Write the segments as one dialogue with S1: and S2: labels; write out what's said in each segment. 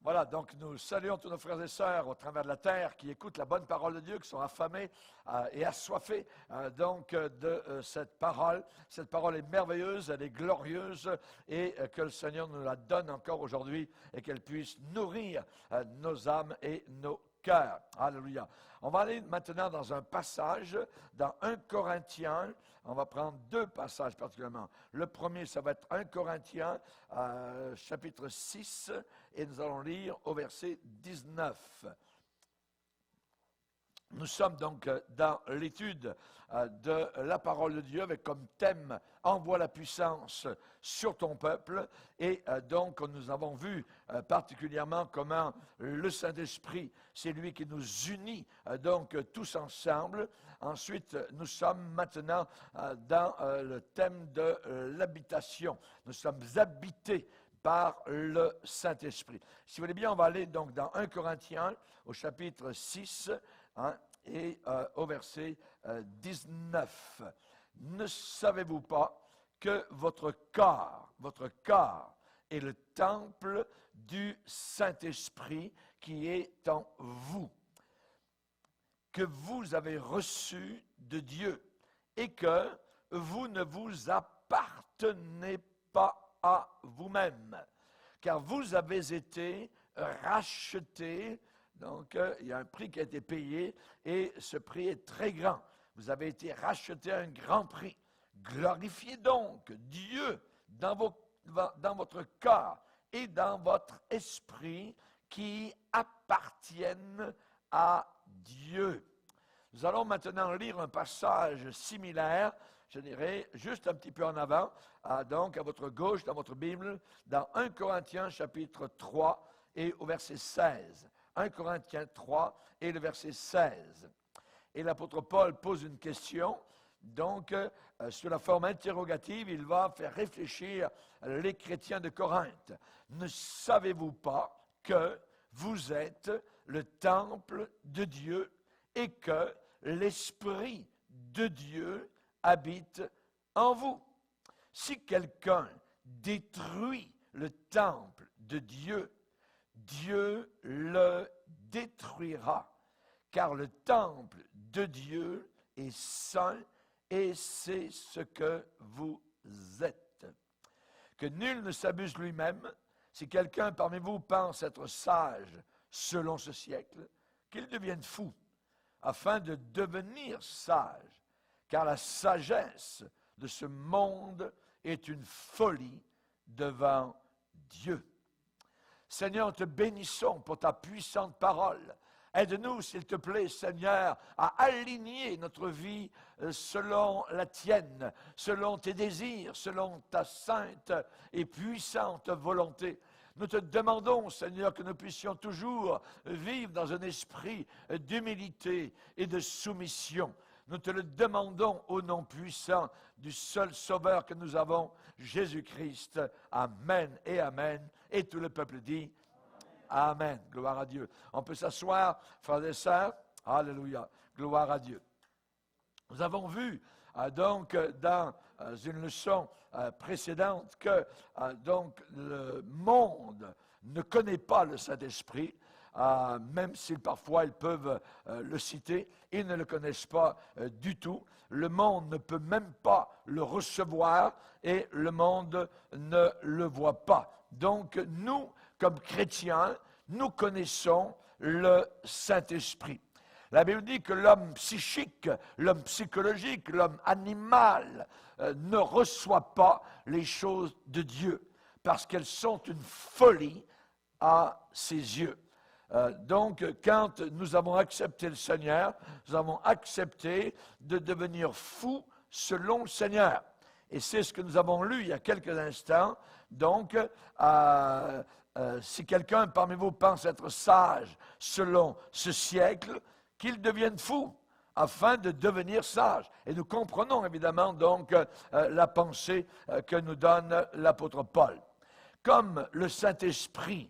S1: Voilà, donc nous saluons tous nos frères et sœurs au travers de la terre qui écoutent la bonne parole de Dieu, qui sont affamés et assoiffés de cette parole. Cette parole est merveilleuse, elle est glorieuse et que le Seigneur nous la donne encore aujourd'hui et qu'elle puisse nourrir nos âmes et nos cœur. Alléluia. On va aller maintenant dans un passage, dans 1 Corinthiens. On va prendre deux passages particulièrement. Le premier, ça va être 1 Corinthiens, chapitre 6, et nous allons lire au verset 19. Nous sommes donc dans l'étude de la parole de Dieu avec comme thème « Envoie la puissance sur ton peuple ». Et donc nous avons vu particulièrement comment le Saint-Esprit, c'est lui qui nous unit donc tous ensemble. Ensuite, nous sommes maintenant dans le thème de l'habitation. Nous sommes habités par le Saint-Esprit. Si vous voulez bien, on va aller donc dans 1 Corinthiens au chapitre 6, et au verset 19. Ne savez-vous pas que votre corps est le temple du Saint-Esprit qui est en vous, que vous avez reçu de Dieu et que vous ne vous appartenez pas à vous-même, car vous avez été rachetés. Donc, il y a un prix qui a été payé et ce prix est très grand. Vous avez été rachetés à un grand prix. Glorifiez donc Dieu dans votre corps et dans votre esprit qui appartiennent à Dieu. Nous allons maintenant lire un passage similaire, je dirais, juste un petit peu en avant, donc à votre gauche dans votre Bible, dans 1 Corinthiens chapitre 3 et au verset 16. 1 Corinthiens 3 et le verset 16. Et l'apôtre Paul pose une question, donc sous la forme interrogative, il va faire réfléchir les chrétiens de Corinthe. Ne savez-vous pas que vous êtes le temple de Dieu et que l'Esprit de Dieu habite en vous? Si quelqu'un détruit le temple de Dieu, Dieu le détruira, car le temple de Dieu est saint et c'est ce que vous êtes. Que nul ne s'abuse lui-même. Si quelqu'un parmi vous pense être sage selon ce siècle, qu'il devienne fou, afin de devenir sage, car la sagesse de ce monde est une folie devant Dieu. Seigneur, nous te bénissons pour ta puissante parole. Aide-nous, s'il te plaît, Seigneur, à aligner notre vie selon la tienne, selon tes désirs, selon ta sainte et puissante volonté. Nous te demandons, Seigneur, que nous puissions toujours vivre dans un esprit d'humilité et de soumission. Nous te le demandons au nom puissant du seul Sauveur que nous avons, Jésus-Christ. Amen et Amen. Et tout le peuple dit Amen. Gloire à Dieu. On peut s'asseoir, frères et sœurs. Alléluia. Gloire à Dieu. Nous avons vu donc dans une leçon précédente que donc le monde ne connaît pas le Saint-Esprit. Même si parfois ils peuvent le citer, ils ne le connaissent pas du tout. Le monde ne peut même pas le recevoir et le monde ne le voit pas. Donc nous, comme chrétiens, nous connaissons le Saint-Esprit. La Bible dit que l'homme psychique, l'homme psychologique, l'homme animal ne reçoit pas les choses de Dieu parce qu'elles sont une folie à ses yeux. Donc, quand nous avons accepté le Seigneur, nous avons accepté de devenir fous selon le Seigneur. Et c'est ce que nous avons lu il y a quelques instants. Donc, si quelqu'un parmi vous pense être sage selon ce siècle, qu'il devienne fou afin de devenir sage. Et nous comprenons évidemment donc la pensée que nous donne l'apôtre Paul. Comme le Saint-Esprit,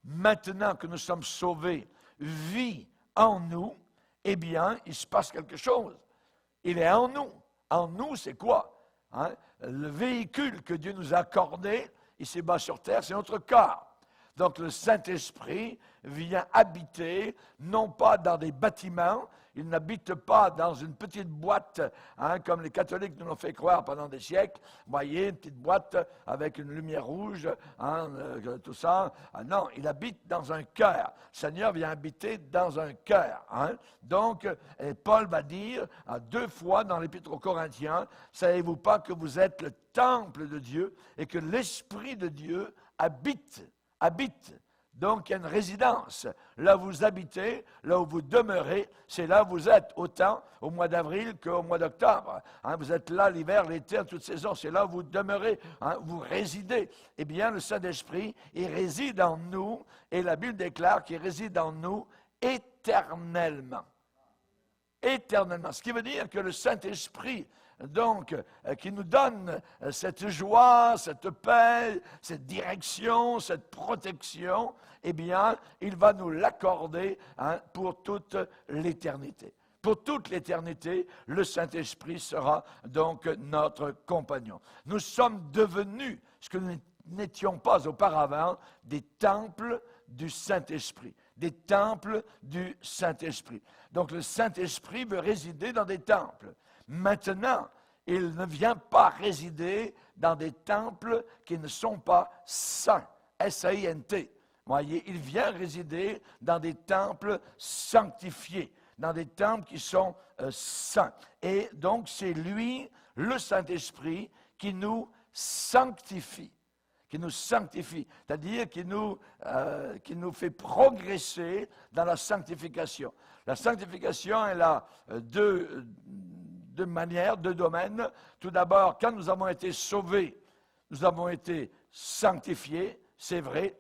S1: maintenant que nous sommes sauvés, vit en nous, eh bien, il se passe quelque chose. Il est en nous. En nous, c'est quoi? Le véhicule que Dieu nous a accordé, ici-bas sur terre, c'est notre corps. Donc le Saint-Esprit vient habiter, non pas dans des bâtiments, il n'habite pas dans une petite boîte, comme les catholiques nous l'ont fait croire pendant des siècles. Vous voyez, une petite boîte avec une lumière rouge, tout ça. Non, il habite dans un cœur. Le Seigneur vient habiter dans un cœur. Donc, Paul va dire 2 fois dans l'Épître aux Corinthiens, « Savez-vous pas que vous êtes le temple de Dieu et que l'Esprit de Dieu habite. » Donc, il y a une résidence. Là où vous habitez, là où vous demeurez, c'est là où vous êtes, autant au mois d'avril qu'au mois d'octobre. Vous êtes là l'hiver, l'été, en toute saison, c'est là où vous demeurez, vous résidez. Eh bien, le Saint-Esprit, il réside en nous, et la Bible déclare qu'il réside en nous éternellement. Éternellement. Ce qui veut dire que le Saint-Esprit, donc, qui nous donne cette joie, cette paix, cette direction, cette protection, eh bien, il va nous l'accorder pour toute l'éternité. Pour toute l'éternité, le Saint-Esprit sera donc notre compagnon. Nous sommes devenus, ce que nous n'étions pas auparavant, des temples du Saint-Esprit. Des temples du Saint-Esprit. Donc, le Saint-Esprit veut résider dans des temples. Maintenant, il ne vient pas résider dans des temples qui ne sont pas saints, S-A-I-N-T. Voyez, il vient résider dans des temples sanctifiés, dans des temples qui sont saints. Et donc, c'est lui, le Saint-Esprit, qui nous sanctifie. C'est-à-dire qui nous fait progresser dans la sanctification. La sanctification, elle a deux manières, 2 domaines. Tout d'abord, quand nous avons été sauvés, nous avons été sanctifiés, c'est vrai,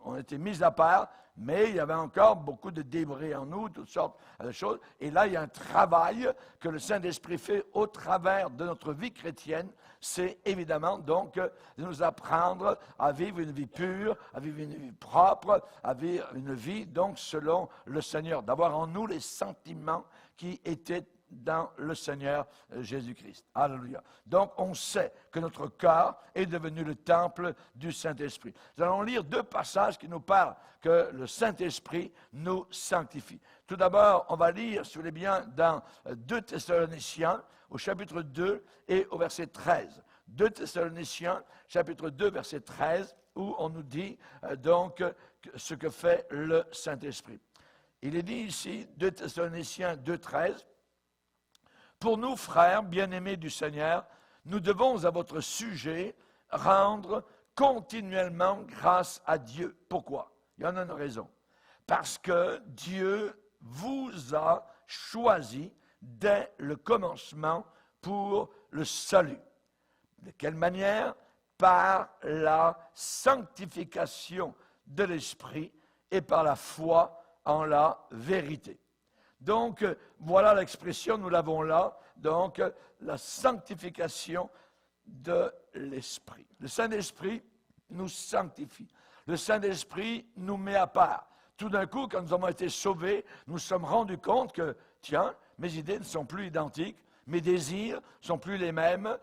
S1: on a été mis à part, mais il y avait encore beaucoup de débris en nous, toutes sortes de choses. Et là, il y a un travail que le Saint-Esprit fait au travers de notre vie chrétienne. C'est évidemment donc de nous apprendre à vivre une vie pure, à vivre une vie propre, à vivre une vie donc selon le Seigneur, d'avoir en nous les sentiments qui étaient dans le Seigneur Jésus-Christ. Alléluia. Donc, on sait que notre corps est devenu le temple du Saint-Esprit. Nous allons lire 2 passages qui nous parlent que le Saint-Esprit nous sanctifie. Tout d'abord, on va lire, si vous voulez bien, dans 2 Thessaloniciens, au chapitre 2 et au verset 13. 2 Thessaloniciens, chapitre 2, verset 13, où on nous dit donc ce que fait le Saint-Esprit. Il est dit ici, 2 Thessaloniciens 2, 13, « Pour nous, frères bien-aimés du Seigneur, nous devons à votre sujet rendre continuellement grâce à Dieu. » Pourquoi? Il y en a une raison. Parce que Dieu vous a choisi dès le commencement pour le salut. De quelle manière? Par la sanctification de l'Esprit et par la foi en la vérité. Donc, voilà l'expression, nous l'avons là, donc la sanctification de l'Esprit. Le Saint-Esprit nous sanctifie. Le Saint-Esprit nous met à part. Tout d'un coup, quand nous avons été sauvés, nous nous sommes rendus compte que, tiens, mes idées ne sont plus identiques, mes désirs ne sont plus les mêmes,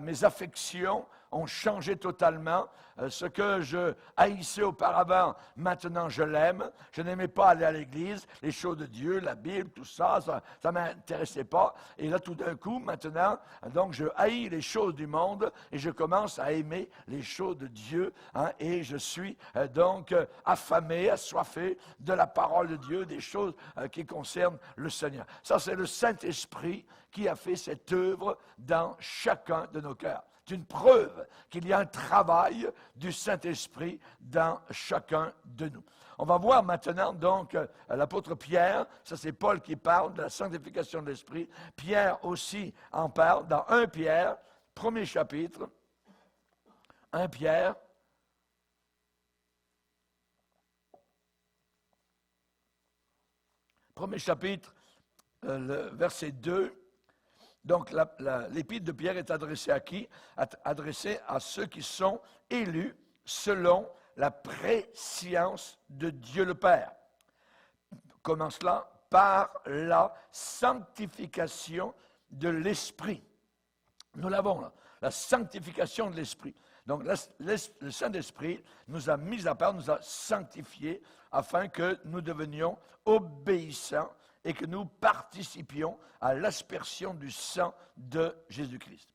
S1: mes affections ont changé totalement. Ce que je haïssais auparavant, maintenant je l'aime. Je n'aimais pas aller à l'église, les choses de Dieu, la Bible, tout ça, ça ne m'intéressait pas. Et là, tout d'un coup, maintenant, donc je haïs les choses du monde et je commence à aimer les choses de Dieu. Et je suis donc affamé, assoiffé de la parole de Dieu, des choses qui concernent le Seigneur. Ça, c'est le Saint-Esprit qui a fait cette œuvre dans chacun de nos cœurs. C'est une preuve qu'il y a un travail du Saint-Esprit dans chacun de nous. On va voir maintenant donc l'apôtre Pierre, ça c'est Paul qui parle de la sanctification de l'Esprit. Pierre aussi en parle dans 1 Pierre, premier chapitre. 1 Pierre. Premier chapitre, le verset 2. Donc, l'épître de Pierre est adressée à qui? Adressée à ceux qui sont élus selon la préscience de Dieu le Père. Comment cela? Par la sanctification de l'Esprit. Nous l'avons là, la sanctification de l'Esprit. Donc, le Saint-Esprit nous a mis à part, nous a sanctifiés, afin que nous devenions obéissants et que nous participions à l'aspersion du sang de Jésus-Christ.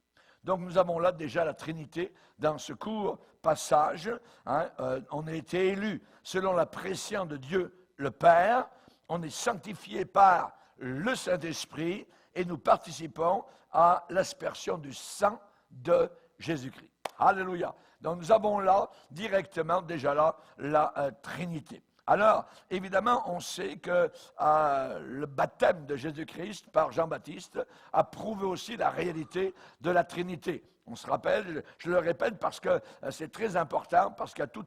S1: Donc, nous avons là déjà la Trinité dans ce court passage. On a été élus selon la pression de Dieu le Père. On est sanctifié par le Saint-Esprit et nous participons à l'aspersion du sang de Jésus-Christ. Alléluia. Donc, nous avons là, directement, déjà là, la Trinité. Alors, évidemment, on sait que le baptême de Jésus-Christ par Jean-Baptiste a prouvé aussi la réalité de la Trinité. On se rappelle, je le répète parce que c'est très important, parce qu'il y a tout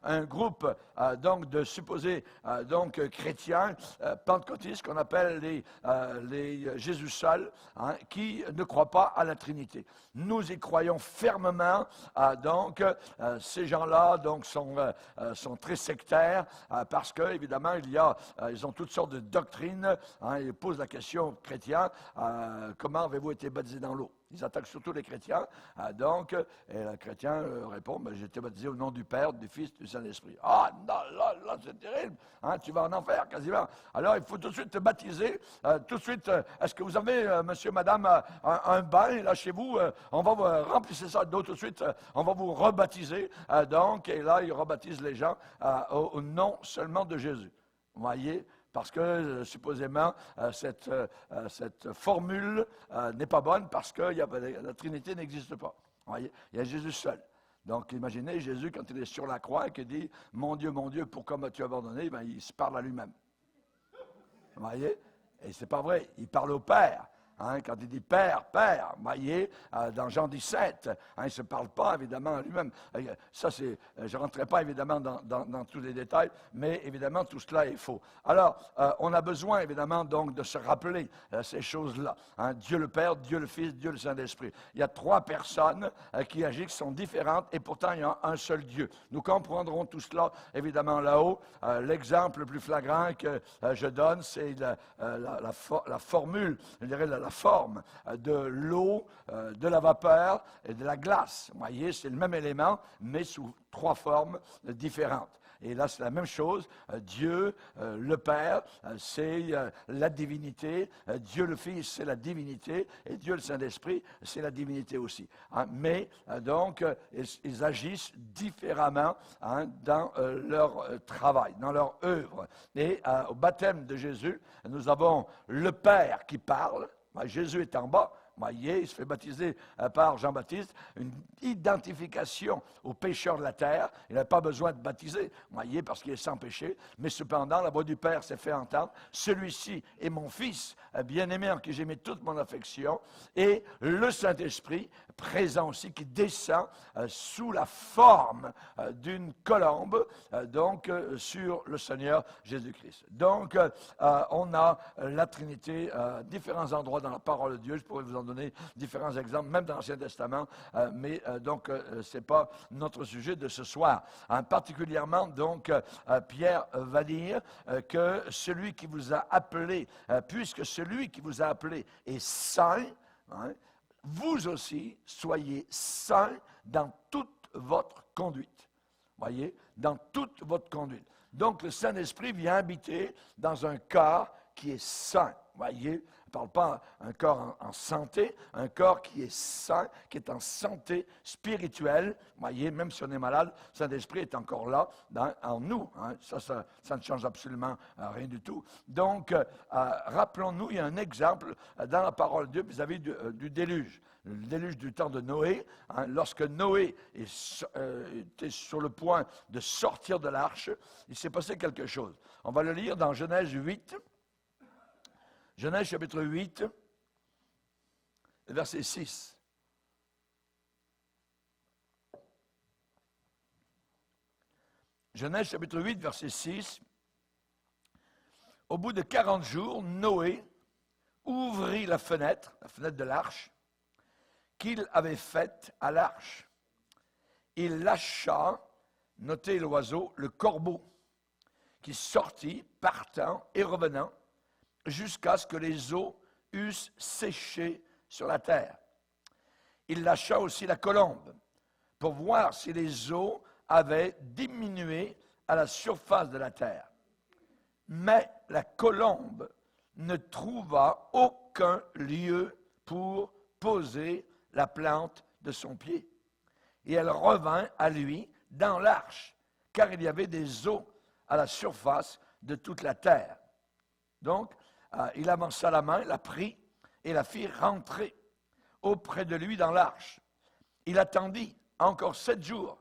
S1: un groupe donc de supposés chrétiens pentecôtistes qu'on appelle les Jésus seuls, qui ne croient pas à la Trinité. Nous y croyons fermement. Ces gens-là sont très sectaires parce que évidemment ils ont toutes sortes de doctrines. Ils posent la question aux chrétiens, comment avez-vous été baptisés dans l'eau? Ils attaquent surtout les chrétiens. Et le chrétien répond, j'ai été baptisé au nom du Père, du Fils, du Saint-Esprit. Ah, non, là, c'est terrible. Tu vas en enfer, quasiment. Alors, il faut tout de suite te baptiser. Tout de suite, est-ce que vous avez, monsieur, madame, un bain, là, chez vous? On va vous remplir ça d'eau tout de suite. On va vous rebaptiser. Et là, ils rebaptisent les gens au nom seulement de Jésus. Vous voyez? Parce que, supposément, cette formule n'est pas bonne parce que la Trinité n'existe pas. Vous voyez? Il y a Jésus seul. Donc, imaginez Jésus, quand il est sur la croix et qu'il dit « Mon Dieu, pourquoi m'as-tu abandonné ?» Il se parle à lui-même. Vous voyez? Et c'est pas vrai. Il parle au Père. Quand il dit Père, Père, vous voyez, dans Jean 17, il ne se parle pas évidemment à lui-même. Ça, je ne rentrerai pas évidemment dans tous les détails, mais évidemment tout cela est faux. Alors, on a besoin évidemment donc de se rappeler ces choses-là. Dieu le Père, Dieu le Fils, Dieu le Saint-Esprit. Il y a trois personnes qui agissent, qui sont différentes, et pourtant il y a un seul Dieu. Nous comprendrons tout cela évidemment là-haut. L'exemple le plus flagrant que je donne, c'est la formule, je dirais la forme de l'eau, de la vapeur et de la glace. Vous voyez, c'est le même élément, mais sous trois formes différentes. Et là, c'est la même chose. Dieu, le Père, c'est la divinité. Dieu, le Fils, c'est la divinité. Et Dieu, le Saint-Esprit, c'est la divinité aussi. Mais, donc, ils agissent différemment dans leur travail, dans leur œuvre. Et au baptême de Jésus, nous avons le Père qui parle. Jésus est en bas, il se fait baptiser par Jean-Baptiste, une identification aux pécheurs de la terre. Il n'a pas besoin de baptiser, parce qu'il est sans péché. Mais cependant, la voix du Père s'est fait entendre. Celui-ci est mon Fils bien-aimé en qui j'ai mis toute mon affection. Et le Saint-Esprit, présent aussi, qui descend sous la forme d'une colombe, sur le Seigneur Jésus-Christ. Donc, on a la Trinité à différents endroits dans la parole de Dieu. Je pourrais vous en donner différents exemples, même dans l'Ancien Testament, mais ce n'est pas notre sujet de ce soir. Particulièrement, Pierre va dire que celui qui vous a appelé, puisque celui qui vous a appelé est saint, vous aussi soyez saints dans toute votre conduite. Voyez, dans toute votre conduite. Donc, le Saint-Esprit vient habiter dans un corps qui est saint. Voyez, on ne parle pas d'un corps en santé, un corps qui est sain, qui est en santé spirituelle. Voyez, même si on est malade, le Saint-Esprit est encore là en nous. Ça ne change absolument rien du tout. Donc, rappelons-nous, il y a un exemple dans la parole de Dieu vis-à-vis du déluge. Le déluge du temps de Noé, lorsque Noé était sur le point de sortir de l'arche, il s'est passé quelque chose. On va le lire dans Genèse 8. Genèse chapitre 8, verset 6. Genèse chapitre 8, verset 6. Au bout de 40 jours, Noé ouvrit la fenêtre de l'arche, qu'il avait faite à l'arche. Il lâcha, notez l'oiseau, le corbeau, qui sortit, partant et revenant, jusqu'à ce que les eaux eussent séché sur la terre. Il lâcha aussi la colombe, pour voir si les eaux avaient diminué à la surface de la terre. Mais la colombe ne trouva aucun lieu pour poser la plante de son pied. Et elle revint à lui dans l'arche, car il y avait des eaux à la surface de toute la terre. Donc, il avança la main, la prit et la fit rentrer auprès de lui dans l'arche. Il attendit encore 7 jours,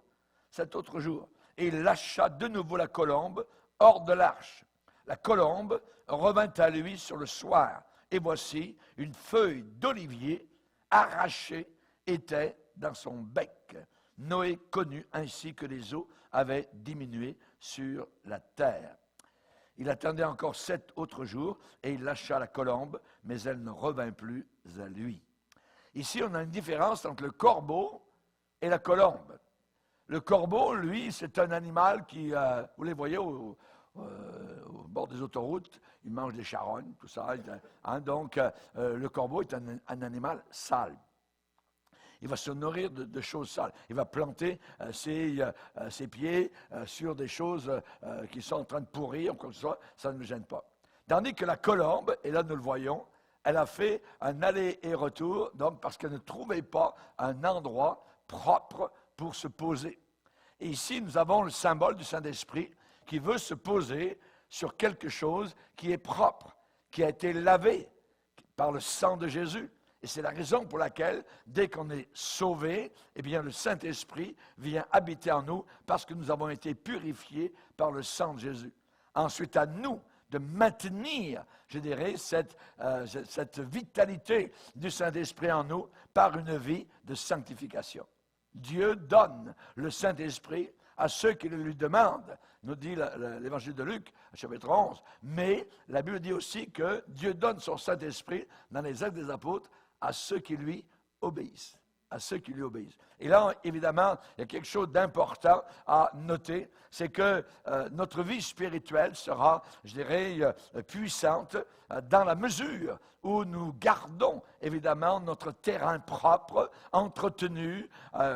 S1: 7 autres jours, et il lâcha de nouveau la colombe hors de l'arche. La colombe revint à lui sur le soir, et voici une feuille d'olivier arrachée était dans son bec. Noé connut ainsi que les eaux avaient diminué sur la terre. Il attendait encore 7 autres jours, et il lâcha la colombe, mais elle ne revint plus à lui. Ici, on a une différence entre le corbeau et la colombe. Le corbeau, lui, c'est un animal qui, vous les voyez au bord des autoroutes, il mange des charognes, tout ça. Donc, le corbeau est un animal sale. Il va se nourrir de choses sales. Il va planter ses pieds sur des choses qui sont en train de pourrir, comme ça ne me gêne pas. Tandis que la colombe, et là nous le voyons, elle a fait un aller et retour, donc parce qu'elle ne trouvait pas un endroit propre pour se poser. Et ici, nous avons le symbole du Saint-Esprit qui veut se poser sur quelque chose qui est propre, qui a été lavé par le sang de Jésus. Et c'est la raison pour laquelle, dès qu'on est sauvé, eh bien, le Saint-Esprit vient habiter en nous parce que nous avons été purifiés par le sang de Jésus. Ensuite, à nous de maintenir, je dirais, cette vitalité du Saint-Esprit en nous par une vie de sanctification. Dieu donne le Saint-Esprit à ceux qui le lui demandent, nous dit l'Évangile de Luc, chapitre 11. Mais la Bible dit aussi que Dieu donne son Saint-Esprit dans les Actes des Apôtres à ceux qui lui obéissent. À ceux qui lui obéissent. Et là, évidemment, il y a quelque chose d'important à noter, c'est que notre vie spirituelle sera, je dirais, puissante dans la mesure où nous gardons, évidemment, notre terrain propre, entretenu,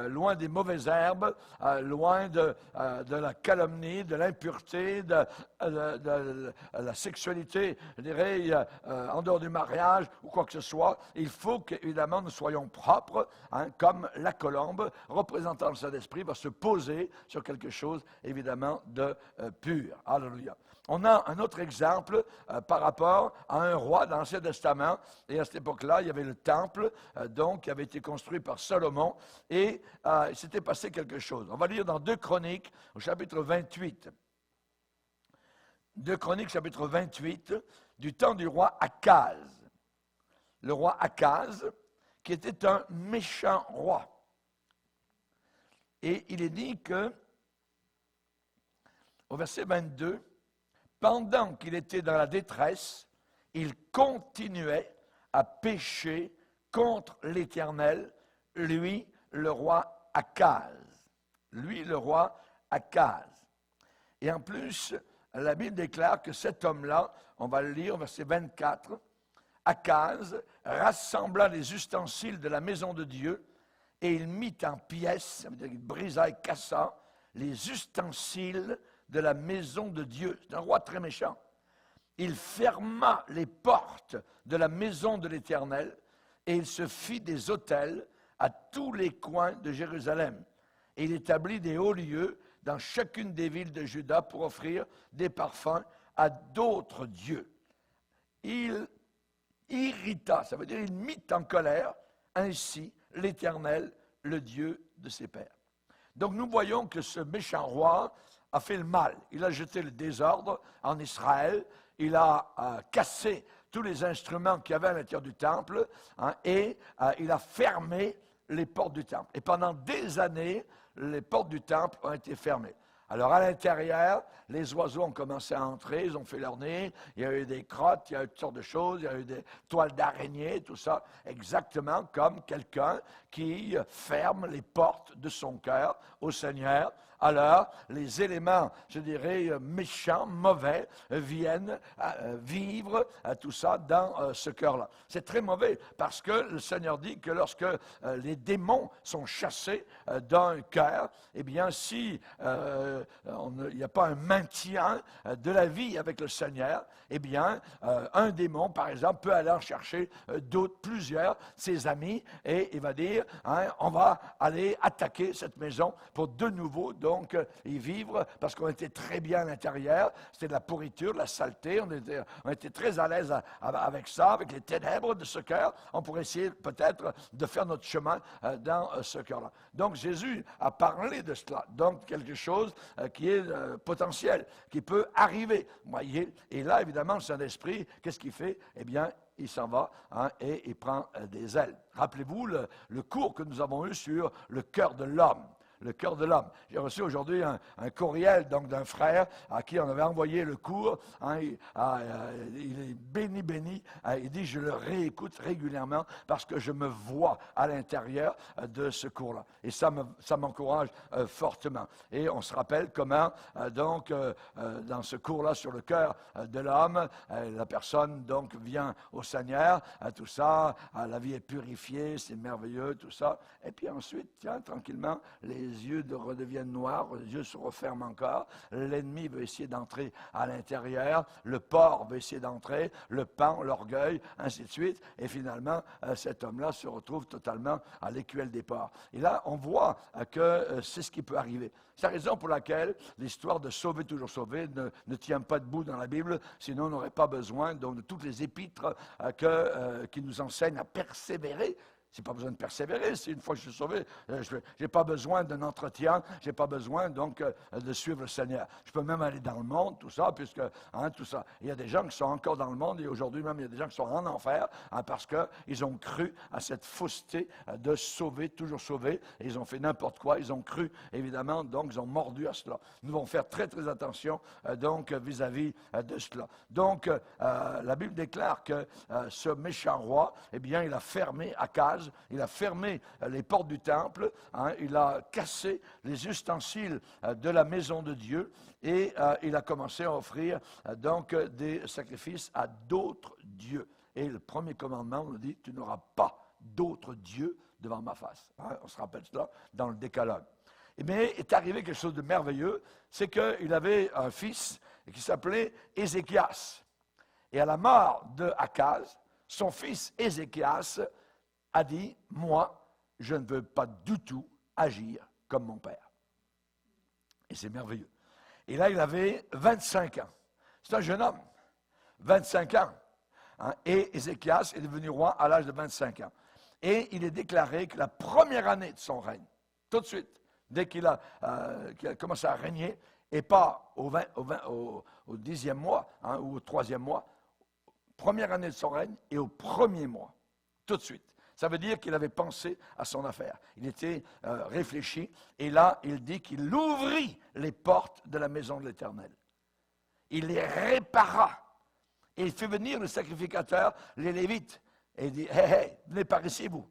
S1: loin des mauvaises herbes, loin de la calomnie, de l'impureté, de la sexualité, je dirais, en dehors du mariage ou quoi que ce soit. Il faut qu'évidemment, nous soyons propres, comme la colombe, représentant le Saint-Esprit, va se poser sur quelque chose, évidemment, de pur. Alléluia. On a un autre exemple par rapport à un roi dans l'Ancien Testament. Et à cette époque-là, il y avait le temple, qui avait été construit par Salomon. Et il s'était passé quelque chose. On va lire dans 2 Chroniques, au chapitre 28. 2 Chroniques, chapitre 28, du temps du roi Akaz. Le roi Akaz, qui était un méchant roi. Et il est dit que, au verset 22, pendant qu'il était dans la détresse, il continuait à pécher contre l'Éternel, lui, le roi Akaz. Lui, le roi Akaz. Et en plus, la Bible déclare que cet homme-là, on va le lire, verset 24, Akaz rassembla les ustensiles de la maison de Dieu et il mit en pièces, ça veut dire qu'il brisa et cassa, les ustensiles de la maison de Dieu. C'est un roi très méchant. Il ferma les portes de la maison de l'Éternel et il se fit des autels à tous les coins de Jérusalem. Et il établit des hauts lieux dans chacune des villes de Juda pour offrir des parfums à d'autres dieux. Il irrita, ça veut dire il mit en colère ainsi l'Éternel, le Dieu de ses pères. Donc nous voyons que ce méchant roi a fait le mal. Il a jeté le désordre en Israël, il a cassé tous les instruments qu'il y avait à l'intérieur du temple, et il a fermé les portes du temple. Et pendant des années, les portes du temple ont été fermées. Alors, à l'intérieur, les oiseaux ont commencé à entrer, ils ont fait leur nid, il y a eu des crottes, il y a eu toutes sortes de choses, il y a eu des toiles d'araignée, tout ça, exactement comme quelqu'un qui ferme les portes de son cœur au Seigneur alors les éléments, je dirais, méchants, mauvais, viennent vivre tout ça dans ce cœur-là. C'est très mauvais parce que le Seigneur dit que lorsque les démons sont chassés d'un cœur, eh bien, si il n'y a pas un maintien de la vie avec le Seigneur, eh bien, un démon, par exemple, peut aller en chercher d'autres, plusieurs, ses amis, et il va dire, on va aller attaquer cette maison pour de nouveau, donc, y vivre, parce qu'on était très bien à l'intérieur, c'était de la pourriture, de la saleté, on était très à l'aise avec ça, avec les ténèbres de ce cœur. On pourrait essayer peut-être de faire notre chemin dans ce cœur-là. Donc, Jésus a parlé de cela, donc quelque chose qui est potentiel, qui peut arriver. Voyez? Et là, évidemment, le Saint-Esprit, qu'est-ce qu'il fait? Eh bien, il s'en va et il prend des ailes. Rappelez-vous le cours que nous avons eu sur le cœur de l'homme. Le cœur de l'homme. J'ai reçu aujourd'hui un courriel donc d'un frère à qui on avait envoyé le cours. Il est béni. Il dit, je le réécoute régulièrement parce que je me vois à l'intérieur de ce cours-là. Et ça m'encourage fortement. Et on se rappelle comment, dans ce cours-là sur le cœur de l'homme, la personne donc vient au Seigneur, tout ça, la vie est purifiée, c'est merveilleux, tout ça. Et puis ensuite, tiens, tranquillement, les yeux redeviennent noirs, les yeux se referment encore, l'ennemi veut essayer d'entrer à l'intérieur, le porc veut essayer d'entrer, le pan, l'orgueil, ainsi de suite, et finalement, cet homme-là se retrouve totalement à l'écuelle des porcs. Et là, on voit que c'est ce qui peut arriver. C'est la raison pour laquelle l'histoire de sauver, toujours sauver ne tient pas debout dans la Bible, sinon on n'aurait pas besoin donc, de toutes les épîtres qui nous enseignent à persévérer. Je n'ai pas besoin de persévérer. Si une fois que je suis sauvé, je n'ai pas besoin d'un entretien, je n'ai pas besoin donc de suivre le Seigneur. Je peux même aller dans le monde, tout ça, puisque tout ça. Il y a des gens qui sont encore dans le monde et aujourd'hui même il y a des gens qui sont en enfer parce qu'ils ont cru à cette fausseté de sauver, toujours sauver. Et ils ont fait n'importe quoi. Ils ont cru, évidemment, donc ils ont mordu à cela. Nous devons faire très très attention donc vis-à-vis de cela. Donc la Bible déclare que ce méchant roi, eh bien, il a fermé Akaz. Il a fermé les portes du temple, il a cassé les ustensiles de la maison de Dieu et il a commencé à offrir donc des sacrifices à d'autres dieux. Et le premier commandement nous dit, tu n'auras pas d'autres dieux devant ma face. On se rappelle cela dans le Décalogue. Mais est arrivé quelque chose de merveilleux, c'est qu'il avait un fils qui s'appelait Ézéchias. Et à la mort de Akaz, son fils Ézéchias a dit, moi, je ne veux pas du tout agir comme mon père. Et c'est merveilleux. Et là, il avait 25 ans. C'est un jeune homme, 25 ans. Et Ézéchias est devenu roi à l'âge de 25 ans. Et il est déclaré que la première année de son règne, tout de suite, dès qu'il a commencé à régner, et pas au 10e mois ou au 3e mois, première année de son règne et au premier mois, tout de suite. Ça veut dire qu'il avait pensé à son affaire. Il était réfléchi. Et là, il dit qu'il ouvrit les portes de la maison de l'Éternel. Il les répara. Et il fait venir le sacrificateur, les Lévites. Et il dit, hey, venez par ici, vous.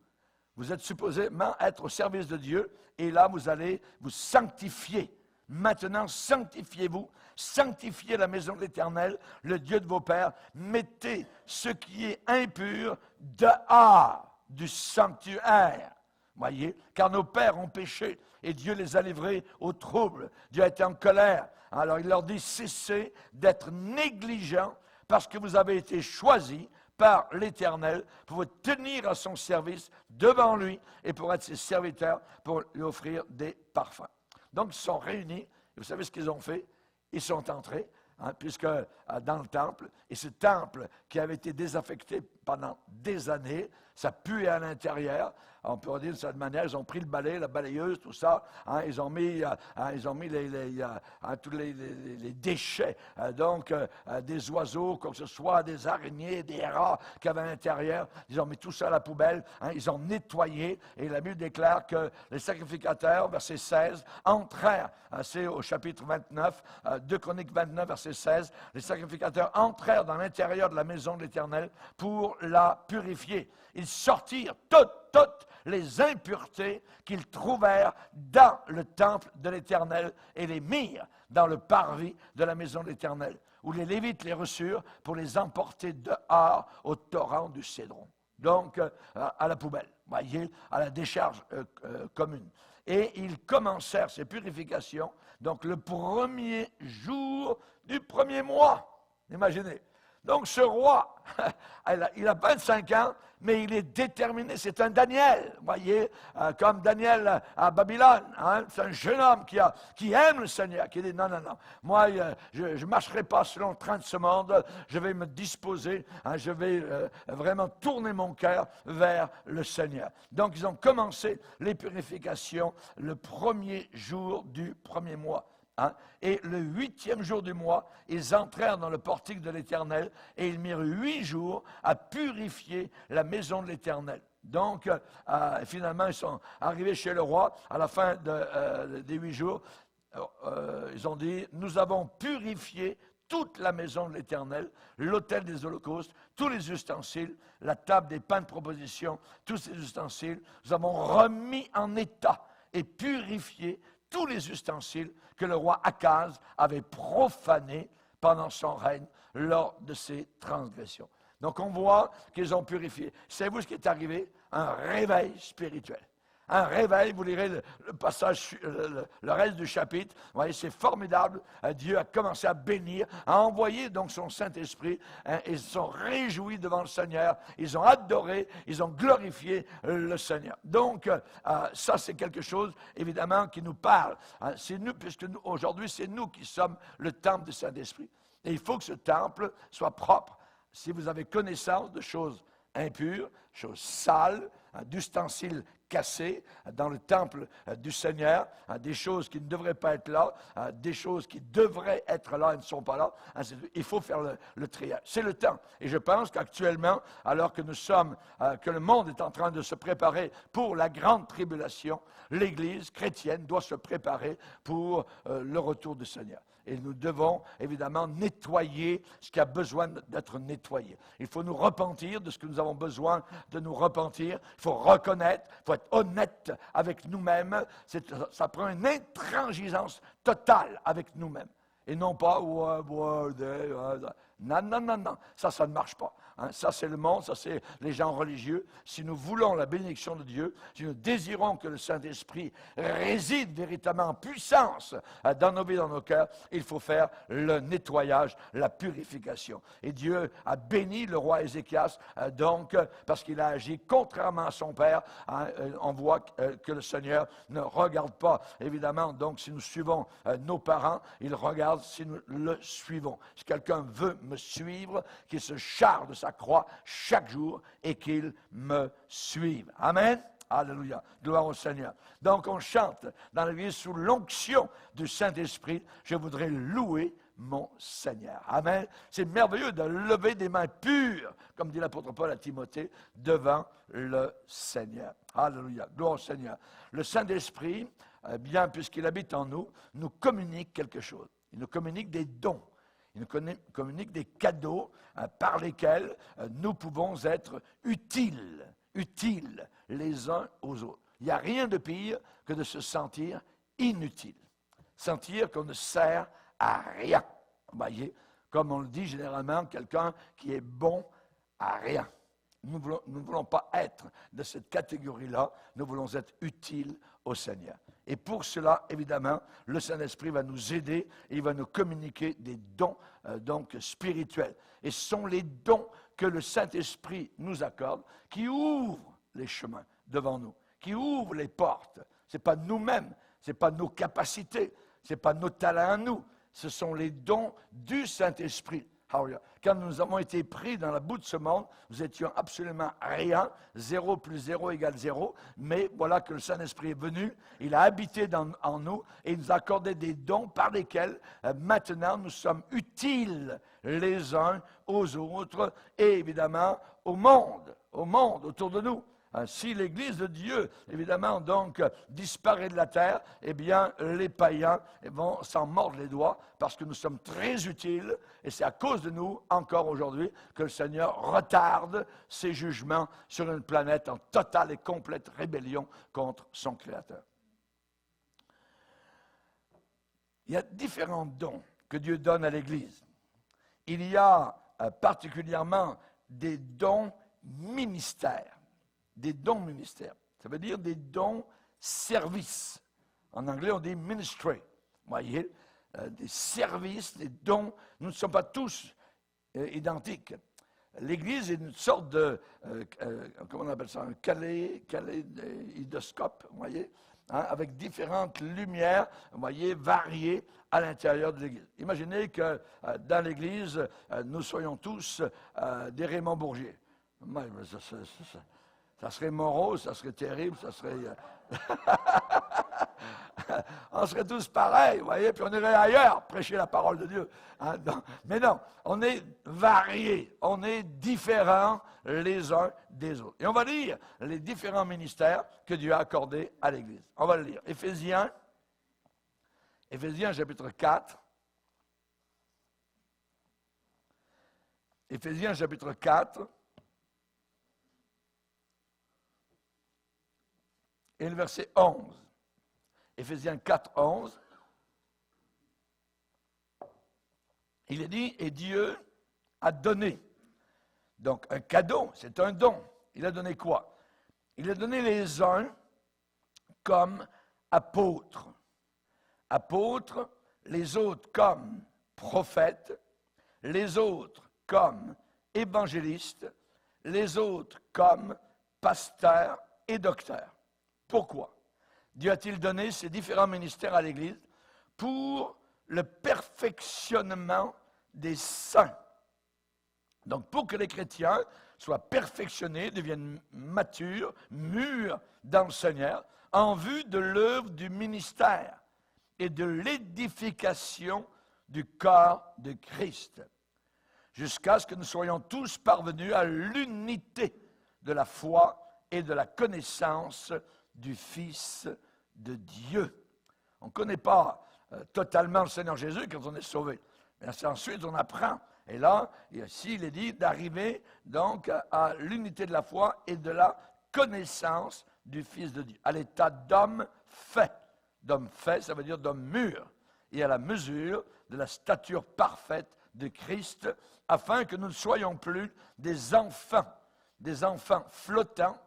S1: Vous êtes supposément être au service de Dieu. Et là, vous allez vous sanctifier. Maintenant, sanctifiez-vous. Sanctifiez la maison de l'Éternel, le Dieu de vos pères. Mettez ce qui est impur dehors du sanctuaire, voyez, car nos pères ont péché et Dieu les a livrés au trouble. Dieu a été en colère. Alors il leur dit, cessez d'être négligents parce que vous avez été choisis par l'Éternel pour vous tenir à son service devant lui et pour être ses serviteurs, pour lui offrir des parfums. Donc ils se sont réunis, et vous savez ce qu'ils ont fait? Ils sont entrés, puisque dans le temple, et ce temple qui avait été désaffecté pendant des années, ça puait à l'intérieur. On peut dire de cette manière, ils ont pris le balai, la balayeuse, tout ça. Ils ont mis tous les déchets, des oiseaux, quoi que ce soit, des araignées, des rats qu'il y avait à l'intérieur. Ils ont mis tout ça à la poubelle. Ils ont nettoyé. Et la Bible déclare que les sacrificateurs, verset 16, entrèrent. C'est au chapitre 29, 2 Chroniques 29, verset 16. Les sacrificateurs entrèrent dans l'intérieur de la maison de l'Éternel pour la purifier. Ils sortirent toutes les impuretés qu'ils trouvèrent dans le temple de l'Éternel et les mirent dans le parvis de la maison de l'Éternel, où les Lévites les reçurent pour les emporter dehors au torrent du Cédron. Donc, à la poubelle, voyez, à la décharge commune. Et ils commencèrent ces purifications, donc le premier jour du premier mois. Imaginez. Donc, ce roi, il a 25 ans, mais il est déterminé. C'est un Daniel, voyez, comme Daniel à Babylone. Hein, c'est un jeune homme qui aime le Seigneur, qui dit non, non, non. Moi, je ne marcherai pas selon le train de ce monde. Je vais me disposer, hein, je vais vraiment tourner mon cœur vers le Seigneur. Donc, ils ont commencé les purifications le premier jour du premier mois. Hein? Et le 8e jour du mois, ils entrèrent dans le portique de l'Éternel et ils mirent 8 jours à purifier la maison de l'Éternel. Donc, finalement, ils sont arrivés chez le roi à la fin des 8 jours. Ils ont dit, nous avons purifié toute la maison de l'Éternel, l'autel des holocaustes, tous les ustensiles, la table des pains de proposition, tous ces ustensiles. Nous avons remis en état et purifié tous les ustensiles que le roi Akaz avait profanés pendant son règne lors de ses transgressions. Donc on voit qu'ils ont purifié. Savez-vous ce qui est arrivé? Un réveil spirituel. Un réveil, vous lirez le passage, le reste du chapitre. Vous voyez, c'est formidable. Dieu a commencé à bénir, a envoyé donc son Saint-Esprit. Hein, ils se sont réjouis devant le Seigneur. Ils ont adoré, ils ont glorifié le Seigneur. Donc, ça, c'est quelque chose, évidemment, qui nous parle. Hein, c'est nous, puisque aujourd'hui, c'est nous qui sommes le temple du Saint-Esprit. Et il faut que ce temple soit propre. Si vous avez connaissance de choses impures, choses sales, d'ustensiles cassés dans le temple du Seigneur, des choses qui ne devraient pas être là, des choses qui devraient être là et ne sont pas là. Il faut faire le triage. C'est le temps. Et je pense qu'actuellement, alors que nous sommes, que le monde est en train de se préparer pour la grande tribulation, l'Église chrétienne doit se préparer pour le retour du Seigneur. Et nous devons, évidemment, nettoyer ce qui a besoin d'être nettoyé. Il faut nous repentir de ce que nous avons besoin de nous repentir. Il faut reconnaître, il faut être honnête avec nous-mêmes. Ça prend une intransigeance totale avec nous-mêmes. Et non pas, non, non, non, non, ça ne marche pas. Hein, ça, c'est le monde, ça, c'est les gens religieux. Si nous voulons la bénédiction de Dieu, si nous désirons que le Saint-Esprit réside véritablement en puissance dans nos vies, dans nos cœurs, il faut faire le nettoyage, la purification. Et Dieu a béni le roi Ézéchias, donc, parce qu'il a agi contrairement à son père. Hein, on voit que le Seigneur ne regarde pas, évidemment, donc, si nous suivons nos parents, il regarde si nous le suivons. Si quelqu'un veut me suivre, qu'il se charge de sa croix chaque jour et qu'il me suive. Amen. Alléluia. Gloire au Seigneur. Donc, on chante dans l'Église sous l'onction du Saint-Esprit. Je voudrais louer mon Seigneur. Amen. C'est merveilleux de lever des mains pures, comme dit l'apôtre Paul à Timothée, devant le Seigneur. Alléluia. Gloire au Seigneur. Le Saint-Esprit, bien puisqu'il habite en nous, nous communique quelque chose. Il nous communique des dons. Il nous communique des cadeaux par lesquels nous pouvons être utiles les uns aux autres. Il n'y a rien de pire que de se sentir inutile. Sentir qu'on ne sert à rien. Vous voyez, comme on le dit généralement, quelqu'un qui est bon à rien. Nous ne voulons pas être de cette catégorie-là. Nous voulons être utiles au Seigneur. Et pour cela, évidemment, le Saint-Esprit va nous aider et il va nous communiquer des dons donc spirituels. Et ce sont les dons que le Saint-Esprit nous accorde qui ouvrent les chemins devant nous, qui ouvrent les portes. Ce n'est pas nous-mêmes, ce n'est pas nos capacités, ce n'est pas nos talents à nous. Ce sont les dons du Saint-Esprit. Quand nous avons été pris dans la boue de ce monde, nous étions absolument rien, 0 plus 0 égale 0, mais voilà que le Saint-Esprit est venu, il a habité en nous et il nous a accordé des dons par lesquels maintenant nous sommes utiles les uns aux autres et évidemment au monde autour de nous. Si l'Église de Dieu, évidemment, donc, disparaît de la terre, eh bien, les païens vont s'en mordre les doigts parce que nous sommes très utiles et c'est à cause de nous, encore aujourd'hui, que le Seigneur retarde ses jugements sur une planète en totale et complète rébellion contre son Créateur. Il y a différents dons que Dieu donne à l'Église. Il y a particulièrement des dons ministères. Des dons ministères. Ça veut dire des dons services. En anglais, on dit ministry. Vous voyez, des services, des dons. Nous ne sommes pas tous identiques. L'Église est une sorte de, comment on appelle ça, un kaléidoscope, vous voyez, hein, avec différentes lumières, vous voyez, variées à l'intérieur de l'Église. Imaginez que dans l'Église, nous soyons tous des Raymond Bourgier. Ça serait morose, ça serait terrible, ça serait... on serait tous pareils, vous voyez, puis on irait ailleurs prêcher la parole de Dieu. Hein, mais non, on est variés, on est différents les uns des autres. Et on va lire les différents ministères que Dieu a accordés à l'Église. On va le lire. Éphésiens chapitre 4. Éphésiens chapitre 4. Et le verset 11. Éphésiens 4, 11. Il est dit, et Dieu a donné. Donc, un cadeau, c'est un don. Il a donné quoi? Il a donné les uns comme apôtres. Apôtres, les autres comme prophètes, les autres comme évangélistes, les autres comme pasteurs et docteurs. Pourquoi? Dieu a-t-il donné ces différents ministères à l'Église? Pour le perfectionnement des saints. Donc, pour que les chrétiens soient perfectionnés, deviennent matures, mûrs dans le Seigneur, en vue de l'œuvre du ministère et de l'édification du corps de Christ, jusqu'à ce que nous soyons tous parvenus à l'unité de la foi et de la connaissance du Fils de Dieu. On ne connaît pas totalement le Seigneur Jésus quand on est sauvé. Mais ensuite, on apprend. Et là, ici, il est dit d'arriver donc à l'unité de la foi et de la connaissance du Fils de Dieu. À l'état d'homme fait. D'homme fait, ça veut dire d'homme mûr. Et à la mesure de la stature parfaite de Christ, afin que nous ne soyons plus des enfants flottants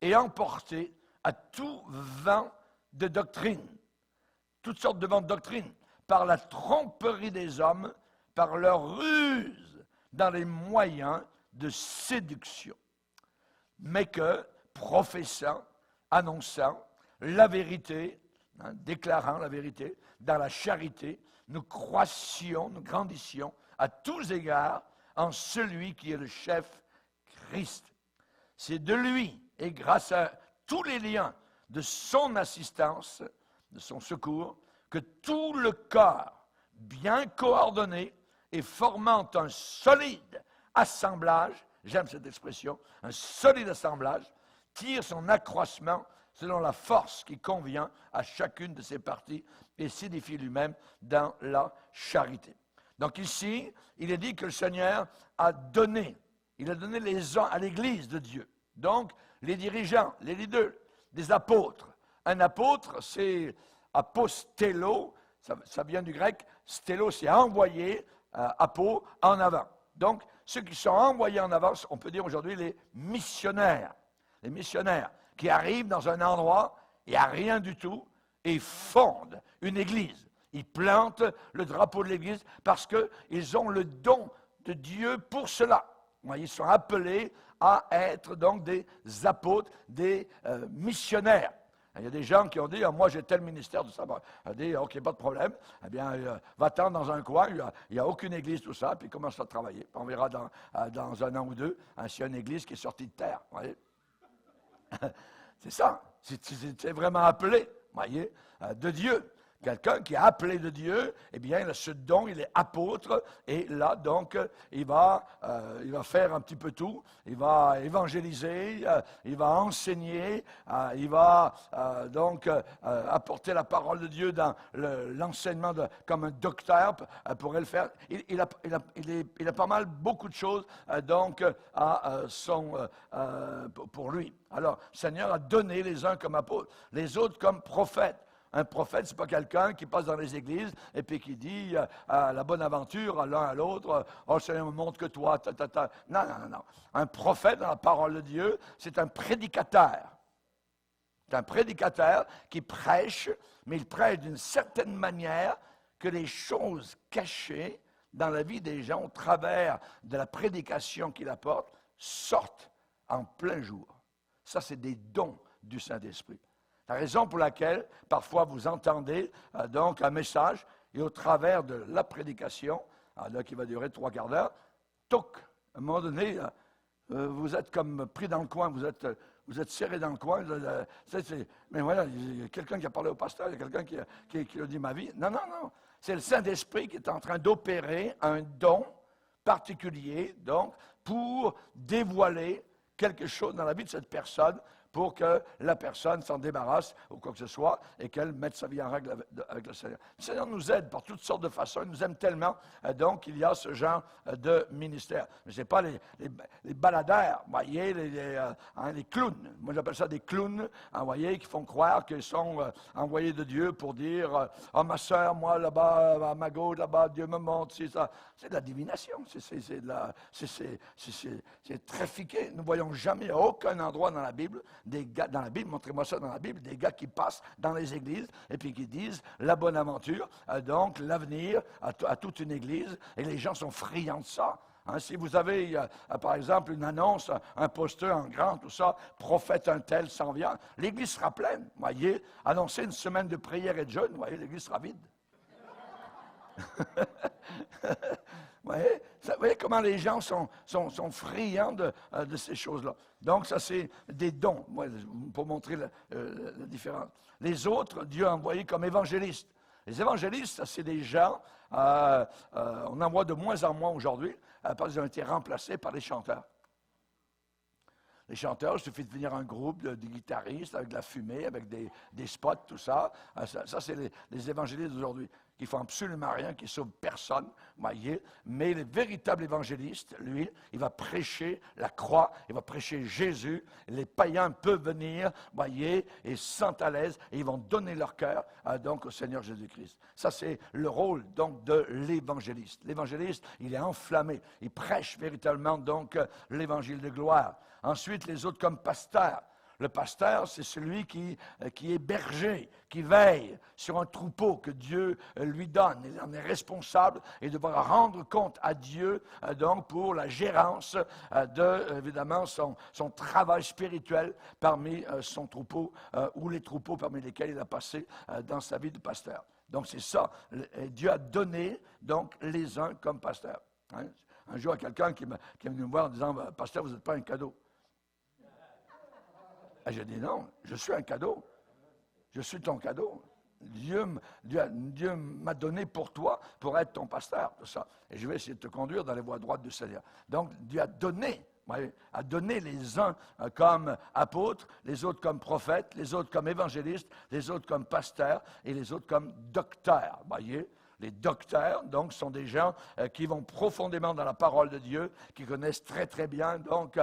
S1: et emportés à tout vent de doctrine, toutes sortes de vents de doctrine, par la tromperie des hommes, par leur ruse dans les moyens de séduction, mais que, professant, annonçant la vérité, déclarant la vérité, dans la charité, nous croissions, nous grandissions à tous égards en celui qui est le chef, Christ. C'est de lui et grâce à tous les liens de son assistance, de son secours, que tout le corps, bien coordonné et formant un solide assemblage, j'aime cette expression, un solide assemblage, tire son accroissement selon la force qui convient à chacune de ses parties et s'édifie lui-même dans la charité. Donc ici, il est dit que le Seigneur a donné, il a donné les uns à l'Église de Dieu. Donc, les dirigeants, les leaders, des apôtres. Un apôtre, c'est apostello, ça vient du grec, stello, c'est envoyer, apo, en avant. Donc, ceux qui sont envoyés en avant, on peut dire aujourd'hui les missionnaires. Les missionnaires qui arrivent dans un endroit, il n'y a rien du tout, et fondent une église. Ils plantent le drapeau de l'église parce qu'ils ont le don de Dieu pour cela. Ils sont appelés à être donc des apôtres, des missionnaires. Il y a des gens qui ont dit, moi j'ai tel ministère de savoir. Il a dit, OK, pas de problème. Eh bien, va-t'en dans un coin, il n'y a aucune église, tout ça, puis commence à travailler. On verra dans un an ou deux, s'il y a une église qui est sortie de terre. Voyez? C'est ça. C'est vraiment appelé, voyez, de Dieu. Quelqu'un qui est appelé de Dieu, eh bien, il a ce don, il est apôtre, et là, donc, il va faire un petit peu tout. Il va évangéliser, il va enseigner, il va apporter la parole de Dieu dans l'enseignement comme un docteur pourrait le faire. Il a pas mal, beaucoup de choses, pour lui. Alors, le Seigneur a donné les uns comme apôtres, les autres comme prophètes. Un prophète, ce n'est pas quelqu'un qui passe dans les églises et puis qui dit la bonne aventure à l'un à l'autre, oh, le Seigneur me montre que toi, Non, non, non, non. Un prophète dans la parole de Dieu, c'est un prédicateur. C'est un prédicateur qui prêche, mais il prêche d'une certaine manière que les choses cachées dans la vie des gens, au travers de la prédication qu'il apporte, sortent en plein jour. Ça, c'est des dons du Saint-Esprit. La raison pour laquelle, parfois, vous entendez donc un message, et au travers de la prédication, qui va durer 3 quarts d'heure, toc, à un moment donné, vous êtes comme pris dans le coin, vous êtes serré dans le coin. Mais voilà, il y a quelqu'un qui a parlé au pasteur, il y a quelqu'un qui a dit ma vie. Non, non, non. C'est le Saint-Esprit qui est en train d'opérer un don particulier, donc, pour dévoiler quelque chose dans la vie de cette personne, pour que la personne s'en débarrasse ou quoi que ce soit et qu'elle mette sa vie en règle avec le Seigneur. Le Seigneur nous aide par toutes sortes de façons. Il nous aime tellement, donc il y a ce genre de ministère. Mais ce n'est pas les baladeurs, vous voyez, les clowns. Moi, j'appelle ça des clowns, vous voyez, qui font croire qu'ils sont envoyés de Dieu pour dire « Ah, ma soeur, moi, là-bas, à ma gauche, là-bas, Dieu me montre. » C'est de la divination. C'est trafiqué. Nous ne voyons jamais à aucun endroit dans la Bible, des gars dans la Bible, montrez-moi ça dans la Bible, des gars qui passent dans les églises et puis qui disent la bonne aventure, donc l'avenir à toute une église, et les gens sont friands de ça. Si vous avez, par exemple, une annonce, un poster en grand, tout ça, prophète un tel s'en vient, l'église sera pleine. Vous voyez, annoncer une semaine de prière et de jeûne, vous voyez, l'église sera vide. Vous voyez comment les gens sont friands de ces choses-là. Donc, ça, c'est des dons, pour montrer la différence. Les autres, Dieu a envoyé comme évangélistes. Les évangélistes, c'est des gens, on en voit de moins en moins aujourd'hui, parce qu'ils ont été remplacés par les chanteurs. Les chanteurs, il suffit de venir un groupe de guitaristes avec de la fumée, avec des spots, tout ça. Ça, c'est les évangélistes d'aujourd'hui, qui font absolument rien, qui ne sauvent personne, voyez. Mais le véritable évangéliste, lui, il va prêcher la croix, il va prêcher Jésus. Les païens peuvent venir, voyez, et se sentent à l'aise, et ils vont donner leur cœur donc au Seigneur Jésus-Christ. Ça, c'est le rôle donc de l'évangéliste. L'évangéliste, il est enflammé, il prêche véritablement donc l'évangile de gloire. Ensuite, les autres comme pasteurs. Le pasteur, c'est celui qui est berger, qui veille sur un troupeau que Dieu lui donne. Il en est responsable et devra rendre compte à Dieu donc pour la gérance évidemment, son travail spirituel parmi son troupeau ou les troupeaux parmi lesquels il a passé dans sa vie de pasteur. Donc c'est ça. Dieu a donné donc les uns comme pasteurs. Un jour, il y a quelqu'un qui est venu me voir en disant « Pasteur, vous n'êtes pas un cadeau. » Et j'ai dit non, je suis un cadeau. Je suis ton cadeau. Dieu m'a donné pour toi, pour être ton pasteur, tout ça. Et je vais essayer de te conduire dans les voies droites du Seigneur. Donc, Dieu a donné les uns comme apôtres, les autres comme prophètes, les autres comme évangélistes, les autres comme pasteurs et les autres comme docteurs. Voyez? Les docteurs, donc, sont des gens qui vont profondément dans la parole de Dieu, qui connaissent très, très bien, donc,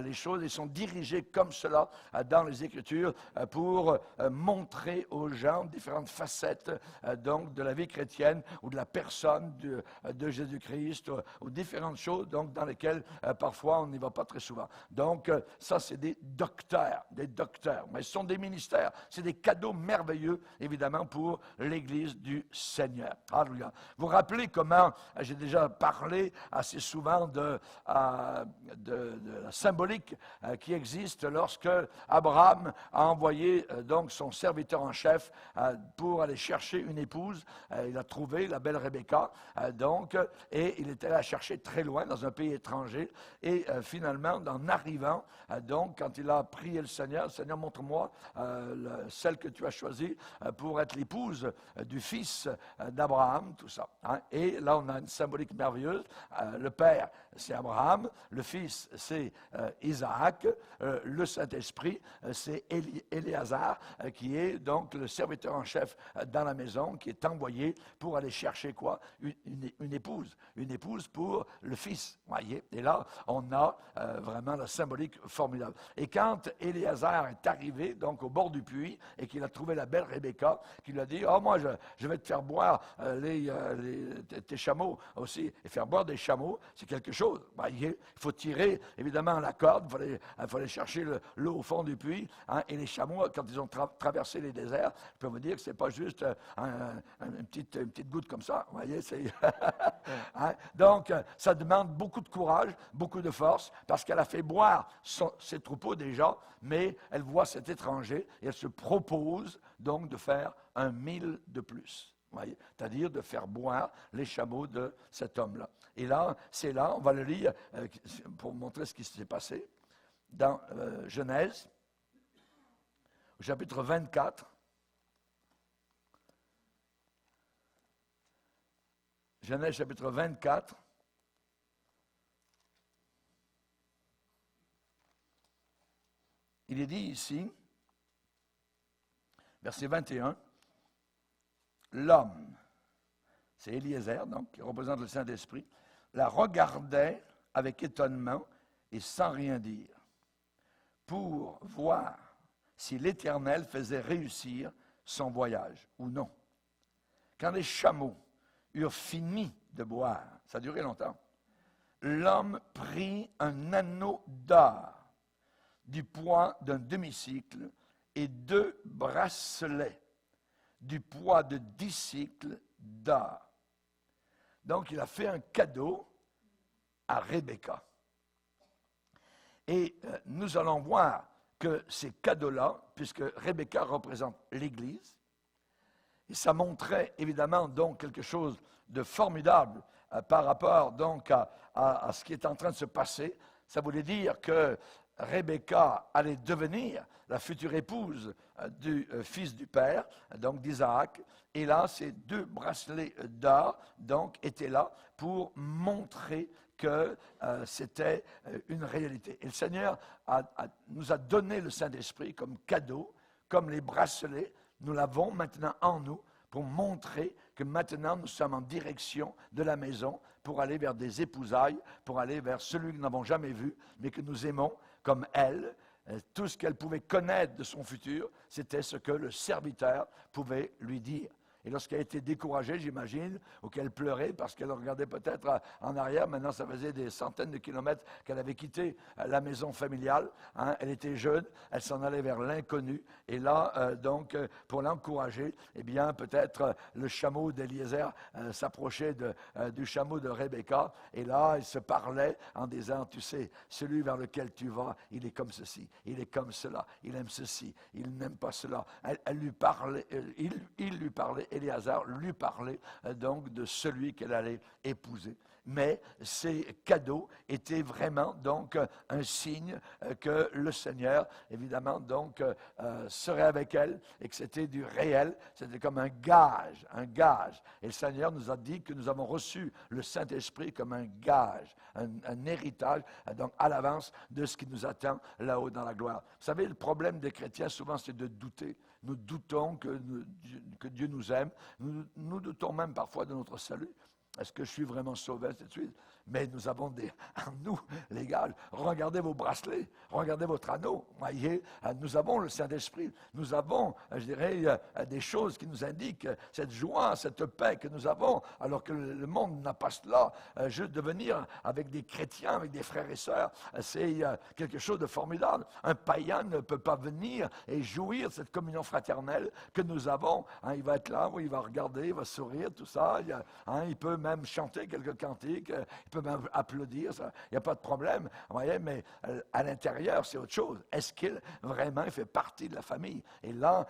S1: les choses et sont dirigés comme cela dans les Écritures pour montrer aux gens différentes facettes, donc, de la vie chrétienne ou de la personne de Jésus-Christ ou différentes choses, donc, dans lesquelles, parfois, on n'y va pas très souvent. Donc, ça, c'est des docteurs. Mais ce sont des ministères. C'est des cadeaux merveilleux, évidemment, pour l'Église du Seigneur. Alléluia. Vous vous rappelez comment j'ai déjà parlé assez souvent de la symbolique qui existe lorsque Abraham a envoyé donc son serviteur en chef pour aller chercher une épouse. Il a trouvé la belle Rebecca, donc, et il était allé la chercher très loin, dans un pays étranger. Et finalement, en arrivant, donc, quand il a prié le Seigneur, montre-moi celle que tu as choisie pour être l'épouse du fils d'Abraham, tout ça. Hein. Et là, on a une symbolique merveilleuse. Le père, c'est Abraham. Le fils, c'est Isaac. Le Saint-Esprit, c'est Éléazar, qui est donc le serviteur en chef dans la maison, qui est envoyé pour aller chercher quoi? Une épouse. Une épouse pour le fils. Voyez? Et là, on a vraiment la symbolique formidable. Et quand Éléazar est arrivé, donc au bord du puits, et qu'il a trouvé la belle Rebecca, qui lui a dit, « Oh, moi, je vais te faire boire tes chameaux aussi. » Et faire boire des chameaux, c'est quelque chose. Voyez? Il faut tirer, évidemment, la corde, il fallait chercher l'eau au fond du puits, hein, et les chameaux, quand ils ont traversé les déserts, je peux vous dire que ce n'est pas juste une petite goutte comme ça. Vous voyez? Hein? Donc, ça demande beaucoup de courage, beaucoup de force, parce qu'elle a fait boire ses troupeaux déjà, mais elle voit cet étranger et elle se propose donc de faire 1000 de plus. C'est-à-dire de faire boire les chameaux de cet homme-là. Et là, on va le lire pour montrer ce qui s'est passé dans Genèse, au chapitre 24. Genèse, chapitre 24. Il est dit ici, verset 21, l'homme, c'est Eliezer, donc, qui représente le Saint-Esprit, la regardait avec étonnement et sans rien dire, pour voir si l'Éternel faisait réussir son voyage ou non. Quand les chameaux eurent fini de boire, ça a duré longtemps, l'homme prit un anneau d'or du poids d'un demi-cycle et 2 bracelets du poids de 10 cycles d'or. Donc, il a fait un cadeau à Rebecca. Et nous allons voir que ces cadeaux-là, puisque Rebecca représente l'Église, et ça montrait évidemment donc quelque chose de formidable par rapport donc à ce qui est en train de se passer. Ça voulait dire que Rebecca allait devenir la future épouse du fils du père, donc d'Isaac. Et là, ces 2 bracelets d'or, donc, étaient là pour montrer que c'était une réalité. Et le Seigneur nous a donné le Saint-Esprit comme cadeau, comme les bracelets. Nous l'avons maintenant en nous pour montrer que maintenant nous sommes en direction de la maison pour aller vers des épousailles, pour aller vers celui que nous n'avons jamais vu, mais que nous aimons comme elle. Tout ce qu'elle pouvait connaître de son futur, c'était ce que le serviteur pouvait lui dire. Et lorsqu'elle a été découragée, j'imagine, ou qu'elle pleurait parce qu'elle regardait peut-être en arrière, maintenant ça faisait des centaines de kilomètres qu'elle avait quitté la maison familiale. Hein, elle était jeune, elle s'en allait vers l'inconnu. Et là, donc, pour l'encourager, eh bien, peut-être le chameau d'Eliezer s'approchait du chameau de Rebecca. Et là, ils se parlaient en disant, tu sais, celui vers lequel tu vas, il est comme ceci, il est comme cela, il aime ceci, il n'aime pas cela. Elle lui parlait, il lui parlait. Éléazar lui parlait donc de celui qu'elle allait épouser. Mais ces cadeaux étaient vraiment donc un signe que le Seigneur, évidemment, donc serait avec elle et que c'était du réel. C'était comme un gage, un gage. Et le Seigneur nous a dit que nous avons reçu le Saint-Esprit comme un gage, un héritage, donc à l'avance de ce qui nous attend là-haut dans la gloire. Vous savez, le problème des chrétiens, souvent, c'est de douter. Nous doutons que Dieu nous aime. Nous doutons même parfois de notre salut. Est-ce que je suis vraiment sauvé, ainsi de suite? Mais nous avons nous, les gars, regardez vos bracelets, regardez votre anneau. Voyez, nous avons le Saint-Esprit. Nous avons, je dirais, des choses qui nous indiquent cette joie, cette paix que nous avons, alors que le monde n'a pas cela. Juste de venir avec des chrétiens, avec des frères et sœurs, c'est quelque chose de formidable. Un païen ne peut pas venir et jouir de cette communion fraternelle que nous avons. Il va être là, il va regarder, il va sourire, tout ça. Il peut même chanter quelques cantiques, il peut même applaudir, il n'y a pas de problème. Vous voyez, mais à l'intérieur, c'est autre chose. Est-ce qu'il vraiment fait partie de la famille? Et là,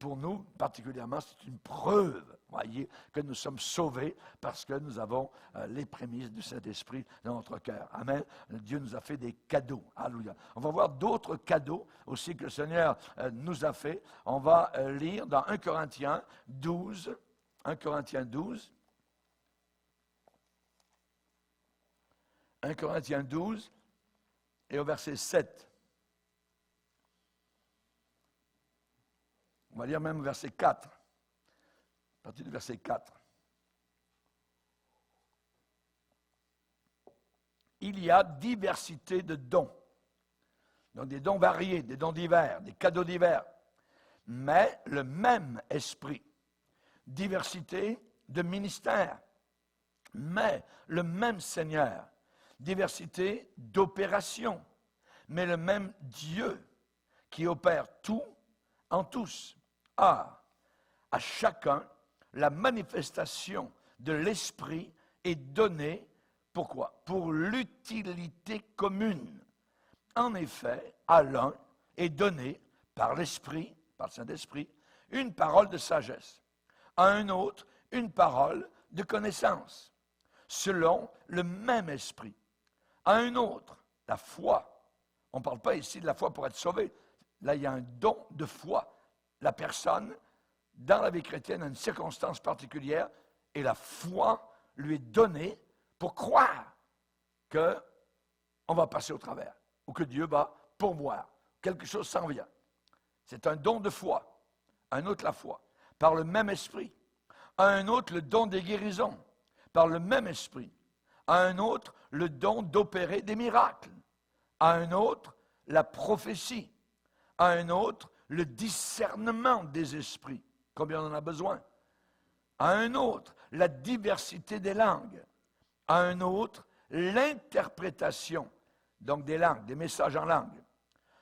S1: pour nous, particulièrement, c'est une preuve, voyez, que nous sommes sauvés parce que nous avons les prémices du Saint-Esprit dans notre cœur. Amen. Dieu nous a fait des cadeaux. Alléluia. On va voir d'autres cadeaux aussi que le Seigneur nous a fait. On va lire dans 1 Corinthiens 12. 1 Corinthiens 12. 1 Corinthiens 12 et au verset 7. On va lire même au verset 4. À partir du verset 4. Il y a diversité de dons. Donc des dons variés, des dons divers, des cadeaux divers. Mais le même esprit. Diversité de ministères. Mais le même Seigneur. Diversité d'opérations, mais le même Dieu qui opère tout en tous. À chacun, la manifestation de l'Esprit est donnée, pourquoi? Pour l'utilité commune. En effet, à l'un est donnée par l'Esprit, par le Saint-Esprit, une parole de sagesse, à un autre, une parole de connaissance, selon le même Esprit. À un autre, la foi. On ne parle pas ici de la foi pour être sauvé. Là, il y a un don de foi. La personne, dans la vie chrétienne, a une circonstance particulière et la foi lui est donnée pour croire qu'on va passer au travers ou que Dieu va pourvoir. Quelque chose s'en vient. C'est un don de foi. Un autre, la foi. Par le même esprit. À un autre, le don des guérisons. Par le même esprit. À un autre, le don d'opérer des miracles. À un autre, la prophétie. À un autre, le discernement des esprits. Combien on en a besoin? À un autre, la diversité des langues. À un autre, l'interprétation, donc des langues, des messages en langue.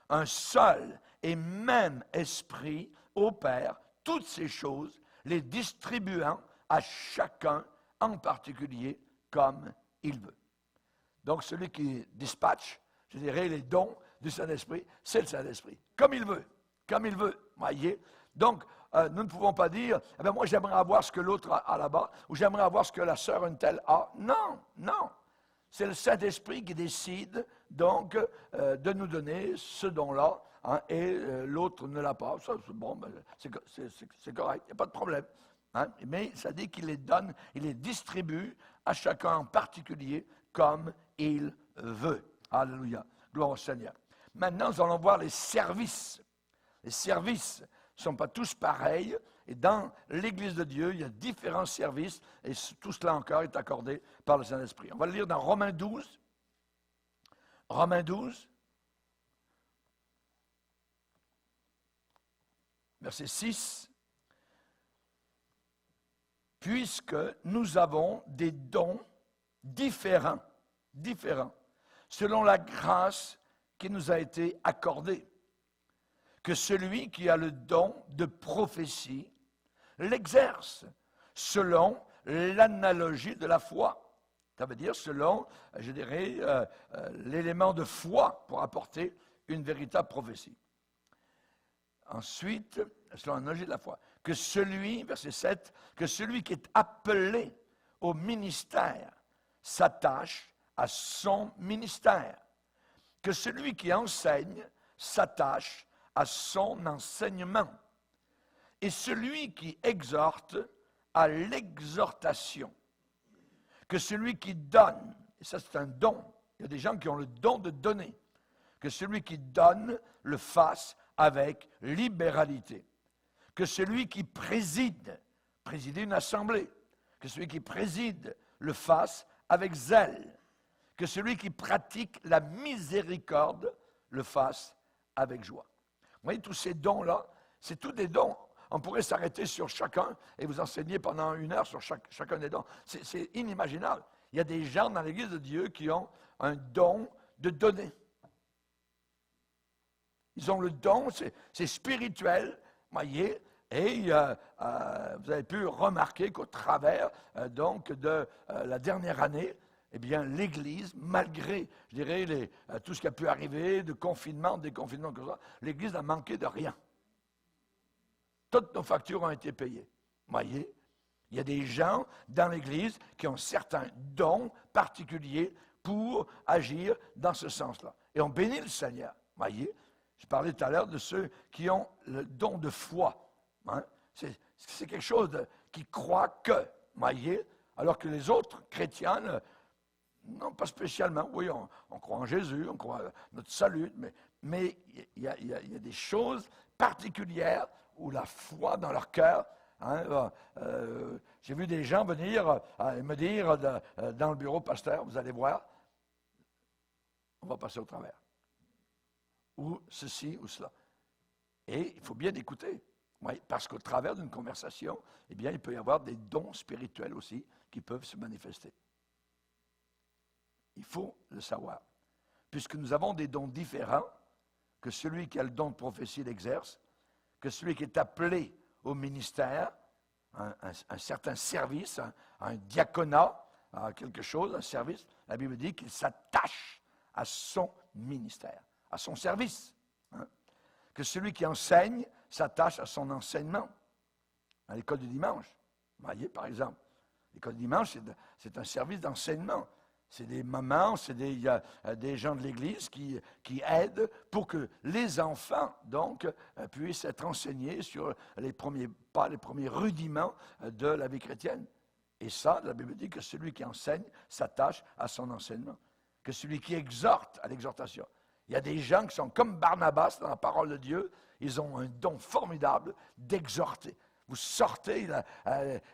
S1: Un seul et même esprit opère toutes ces choses, les distribuant à chacun en particulier comme il veut. Donc, celui qui dispatche, je dirais, les dons du Saint-Esprit, c'est le Saint-Esprit. Comme il veut, voyez. Donc, nous ne pouvons pas dire, eh bien, moi, j'aimerais avoir ce que l'autre a là-bas, ou j'aimerais avoir ce que la sœur une telle a. Non, non. C'est le Saint-Esprit qui décide, donc, de nous donner ce don-là, hein, et l'autre ne l'a pas. Ça, c'est bon, ben, c'est correct, il n'y a pas de problème. Hein, mais ça dit qu'il les donne, il les distribue à chacun en particulier comme il veut. Alléluia. Gloire au Seigneur. Maintenant, nous allons voir les services. Les services ne sont pas tous pareils. Et dans l'Église de Dieu, il y a différents services. Et tout cela encore est accordé par le Saint-Esprit. On va le lire dans Romains 12. Romains 12. Verset 6. Puisque nous avons des dons différents, selon la grâce qui nous a été accordée, que celui qui a le don de prophétie l'exerce selon l'analogie de la foi. Ça veut dire selon, je dirais, l'élément de foi pour apporter une véritable prophétie. Ensuite, selon l'analogie de la foi, que celui, verset 7, que celui qui est appelé au ministère s'attache à son ministère, que celui qui enseigne s'attache à son enseignement, et celui qui exhorte à l'exhortation, que celui qui donne, et ça c'est un don, il y a des gens qui ont le don de donner, que celui qui donne le fasse avec libéralité, que celui qui préside une assemblée, que celui qui préside le fasse avec zèle, que celui qui pratique la miséricorde le fasse avec joie. Vous voyez, tous ces dons-là, c'est tous des dons. On pourrait s'arrêter sur chacun et vous enseigner pendant 1 heure sur chacun des dons. C'est inimaginable. Il y a des gens dans l'Église de Dieu qui ont un don de donner. Ils ont le don, c'est spirituel, voyez, et vous avez pu remarquer qu'au travers donc de la dernière année, eh bien, l'Église, malgré, je dirais, tout ce qui a pu arriver, de confinement, déconfinement, comme ça, l'Église n'a manqué de rien. Toutes nos factures ont été payées. Voyez, il y a des gens dans l'Église qui ont certains dons particuliers pour agir dans ce sens-là. Et on bénit le Seigneur. Voyez, je parlais tout à l'heure de ceux qui ont le don de foi. Hein? C'est quelque chose qui croit que, voyez, alors que les autres chrétiens, non, pas spécialement. Oui, on croit en Jésus, on croit à notre salut, mais il y a des choses particulières où la foi dans leur cœur. Hein, j'ai vu des gens venir me dire dans le bureau, pasteur, vous allez voir, on va passer au travers. Ou ceci ou cela. Et il faut bien écouter. Oui, parce qu'au travers d'une conversation, eh bien, il peut y avoir des dons spirituels aussi qui peuvent se manifester. Il faut le savoir. Puisque nous avons des dons différents, que celui qui a le don de prophétie l'exerce, que celui qui est appelé au ministère, un certain service, un diaconat, quelque chose, un service, la Bible dit qu'il s'attache à son ministère, à son service. Hein. Que celui qui enseigne s'attache à son enseignement. À l'école du dimanche, vous voyez, par exemple. L'école du dimanche, c'est un service d'enseignement. C'est des mamans, c'est des gens de l'Église qui aident pour que les enfants, donc, puissent être enseignés sur les premiers pas, les premiers rudiments de la vie chrétienne. Et ça, la Bible dit que celui qui enseigne s'attache à son enseignement. Que celui qui exhorte à l'exhortation. Il y a des gens qui sont comme Barnabas dans la parole de Dieu, ils ont un don formidable d'exhorter. Vous sortez,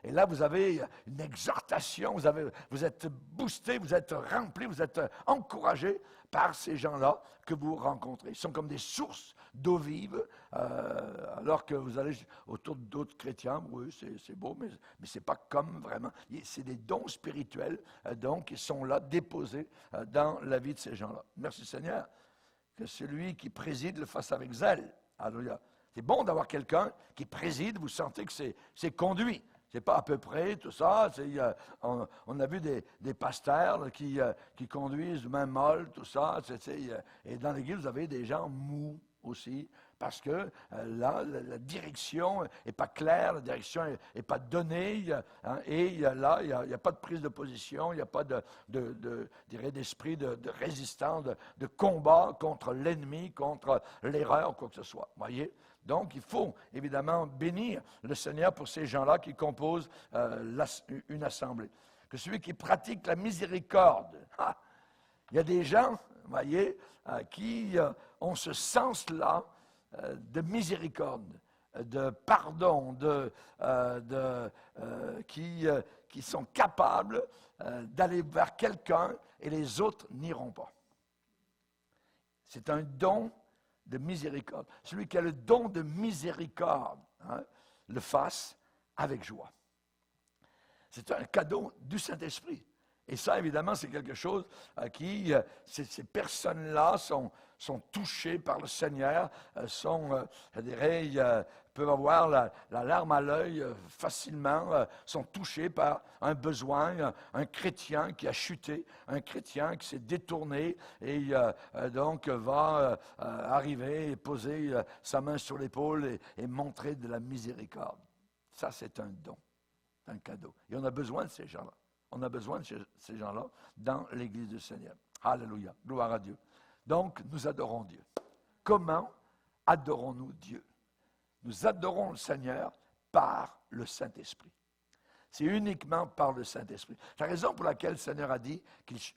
S1: et là, vous avez une exhortation, vous êtes boosté, vous êtes rempli, vous êtes encouragé par ces gens-là que vous rencontrez. Ils sont comme des sources d'eau vive, alors que vous allez autour d'autres chrétiens, oui, c'est beau, mais ce n'est pas comme vraiment. C'est des dons spirituels, donc, qui sont là, déposés dans la vie de ces gens-là. Merci Seigneur, que celui qui préside le fasse avec zèle. Alléluia. C'est bon d'avoir quelqu'un qui préside, vous sentez que c'est conduit. Ce n'est pas à peu près tout ça. On a vu des pasteurs là, qui conduisent main molle, tout ça. Et dans l'Église, vous avez des gens mous aussi, parce que là, la direction n'est pas claire, la direction n'est pas donnée, hein, et là, il n'y a pas de prise de position, il n'y a pas d'esprit de résistance, de combat contre l'ennemi, contre l'erreur, quoi que ce soit. Voyez? Donc, il faut évidemment bénir le Seigneur pour ces gens-là qui composent une assemblée. Que celui qui pratique la miséricorde, il y a des gens, voyez, qui ont ce sens-là de miséricorde, de pardon, qui sont capables d'aller vers quelqu'un et les autres n'iront pas. C'est un don de miséricorde. Celui qui a le don de miséricorde, hein, le fasse avec joie. C'est un cadeau du Saint-Esprit. Et ça, évidemment, c'est quelque chose ces personnes-là sont touchées par le Seigneur, peuvent avoir la larme à l'œil facilement, sont touchés par un besoin, un chrétien qui a chuté, un chrétien qui s'est détourné et donc va arriver et poser sa main sur l'épaule et montrer de la miséricorde. Ça, c'est un don, un cadeau. Et on a besoin de ces gens-là. On a besoin de ces gens-là dans l'Église du Seigneur. Alléluia, gloire à Dieu. Donc, nous adorons Dieu. Comment adorons-nous Dieu? Nous adorons le Seigneur par le Saint-Esprit. C'est uniquement par le Saint-Esprit. C'est la raison pour laquelle le Seigneur a dit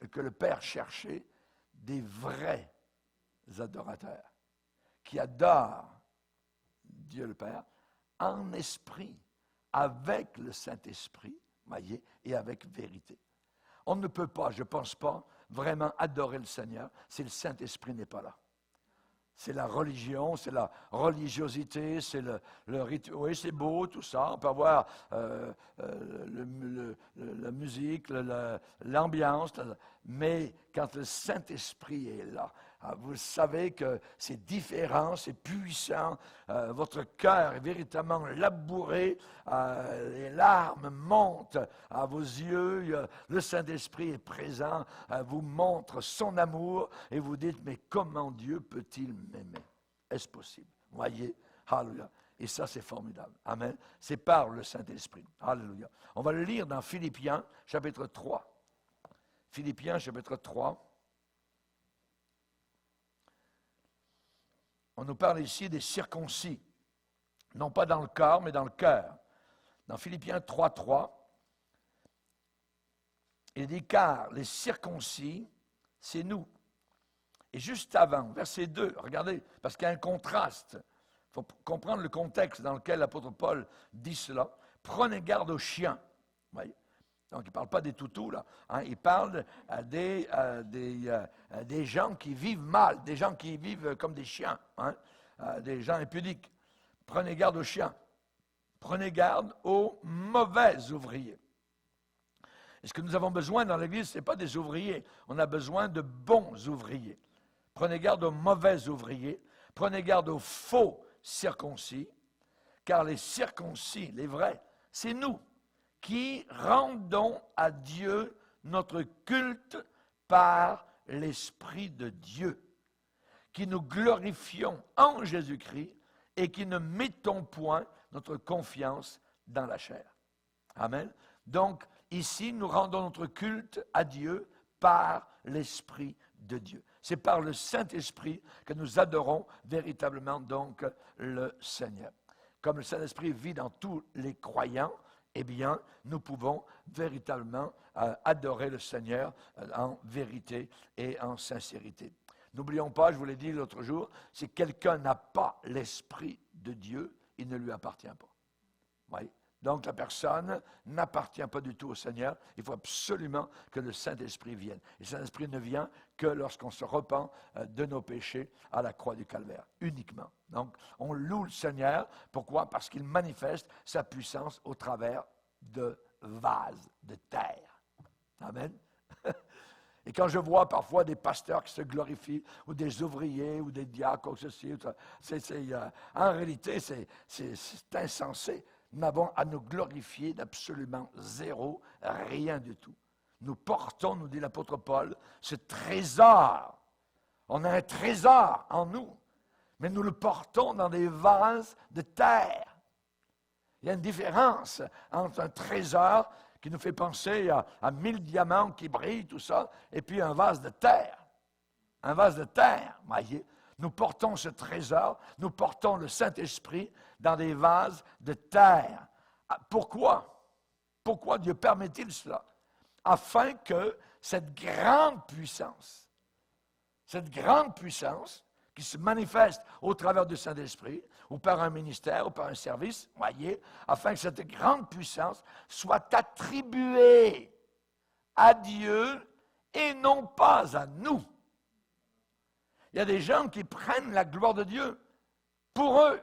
S1: que le Père cherchait des vrais adorateurs qui adorent Dieu le Père en esprit, avec le Saint-Esprit, voyez, et avec vérité. On ne peut pas, je ne pense pas, vraiment adorer le Seigneur si le Saint-Esprit n'est pas là. C'est la religion, c'est la religiosité, c'est le rituel. Oui, c'est beau, tout ça. On peut avoir la musique, l'ambiance, mais quand le Saint-Esprit est là, vous savez que c'est différent, c'est puissant. Votre cœur est véritablement labouré. Les larmes montent à vos yeux. Le Saint-Esprit est présent, vous montre son amour et vous dites, mais comment Dieu peut-il m'aimer? Est-ce possible? Voyez, alléluia. Et ça, c'est formidable. Amen. C'est par le Saint-Esprit. Alléluia. On va le lire dans Philippiens, chapitre 3. Philippiens, chapitre 3. On nous parle ici des circoncis. Non pas dans le corps, mais dans le cœur. Dans Philippiens 3, 3, il dit, car les circoncis, c'est nous. Et juste avant, verset 2, regardez, parce qu'il y a un contraste. Il faut comprendre le contexte dans lequel l'apôtre Paul dit cela. Prenez garde aux chiens. Voyez? Donc, il ne parle pas des toutous, là. Hein? Il parle des gens qui vivent mal, des gens qui vivent comme des chiens, hein? Des gens impudiques. Prenez garde aux chiens. Prenez garde aux mauvais ouvriers. Et ce que nous avons besoin dans l'Église, ce n'est pas des ouvriers. On a besoin de bons ouvriers. Prenez garde aux mauvais ouvriers. Prenez garde aux faux circoncis. Car les circoncis, les vrais, c'est nous qui rendons à Dieu notre culte par l'Esprit de Dieu, qui nous glorifions en Jésus-Christ et qui ne mettons point notre confiance dans la chair. Amen. Donc, ici, nous rendons notre culte à Dieu par l'Esprit de Dieu. C'est par le Saint-Esprit que nous adorons véritablement donc le Seigneur. Comme le Saint-Esprit vit dans tous les croyants, eh bien, nous pouvons véritablement adorer le Seigneur en vérité et en sincérité. N'oublions pas, je vous l'ai dit l'autre jour, si quelqu'un n'a pas l'Esprit de Dieu, il ne lui appartient pas. Oui. Donc, la personne n'appartient pas du tout au Seigneur. Il faut absolument que le Saint-Esprit vienne. Et le Saint-Esprit ne vient que lorsqu'on se repent de nos péchés à la croix du Calvaire, uniquement. Donc, on loue le Seigneur. Pourquoi? Parce qu'il manifeste sa puissance au travers de vases de terre. Amen. Et quand je vois parfois des pasteurs qui se glorifient, ou des ouvriers, ou des diacres, ou ceci, en réalité, c'est insensé. Nous avons à nous glorifier d'absolument zéro, rien du tout. Nous portons, nous dit l'apôtre Paul, ce trésor. On a un trésor en nous, mais nous le portons dans des vases de terre. Il y a une différence entre un trésor qui nous fait penser à 1000 diamants qui brillent, tout ça, et puis un vase de terre. Un vase de terre, voyez. Nous portons ce trésor, nous portons le Saint-Esprit dans des vases de terre. Pourquoi? Pourquoi Dieu permet-il cela? Afin que cette grande puissance qui se manifeste au travers du Saint-Esprit, ou par un ministère, ou par un service, voyez, afin que cette grande puissance soit attribuée à Dieu et non pas à nous. Il y a des gens qui prennent la gloire de Dieu pour eux.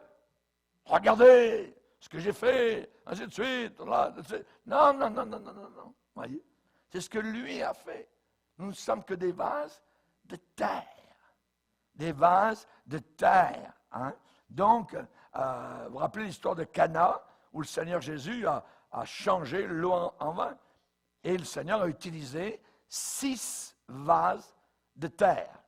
S1: Regardez ce que j'ai fait, ainsi de suite. Non. Voyez, c'est ce que lui a fait. Nous ne sommes que des vases de terre. Des vases de terre. Hein? Donc, vous vous rappelez l'histoire de Cana, où le Seigneur Jésus a changé l'eau en vin. Et le Seigneur a utilisé 6 vases de terre.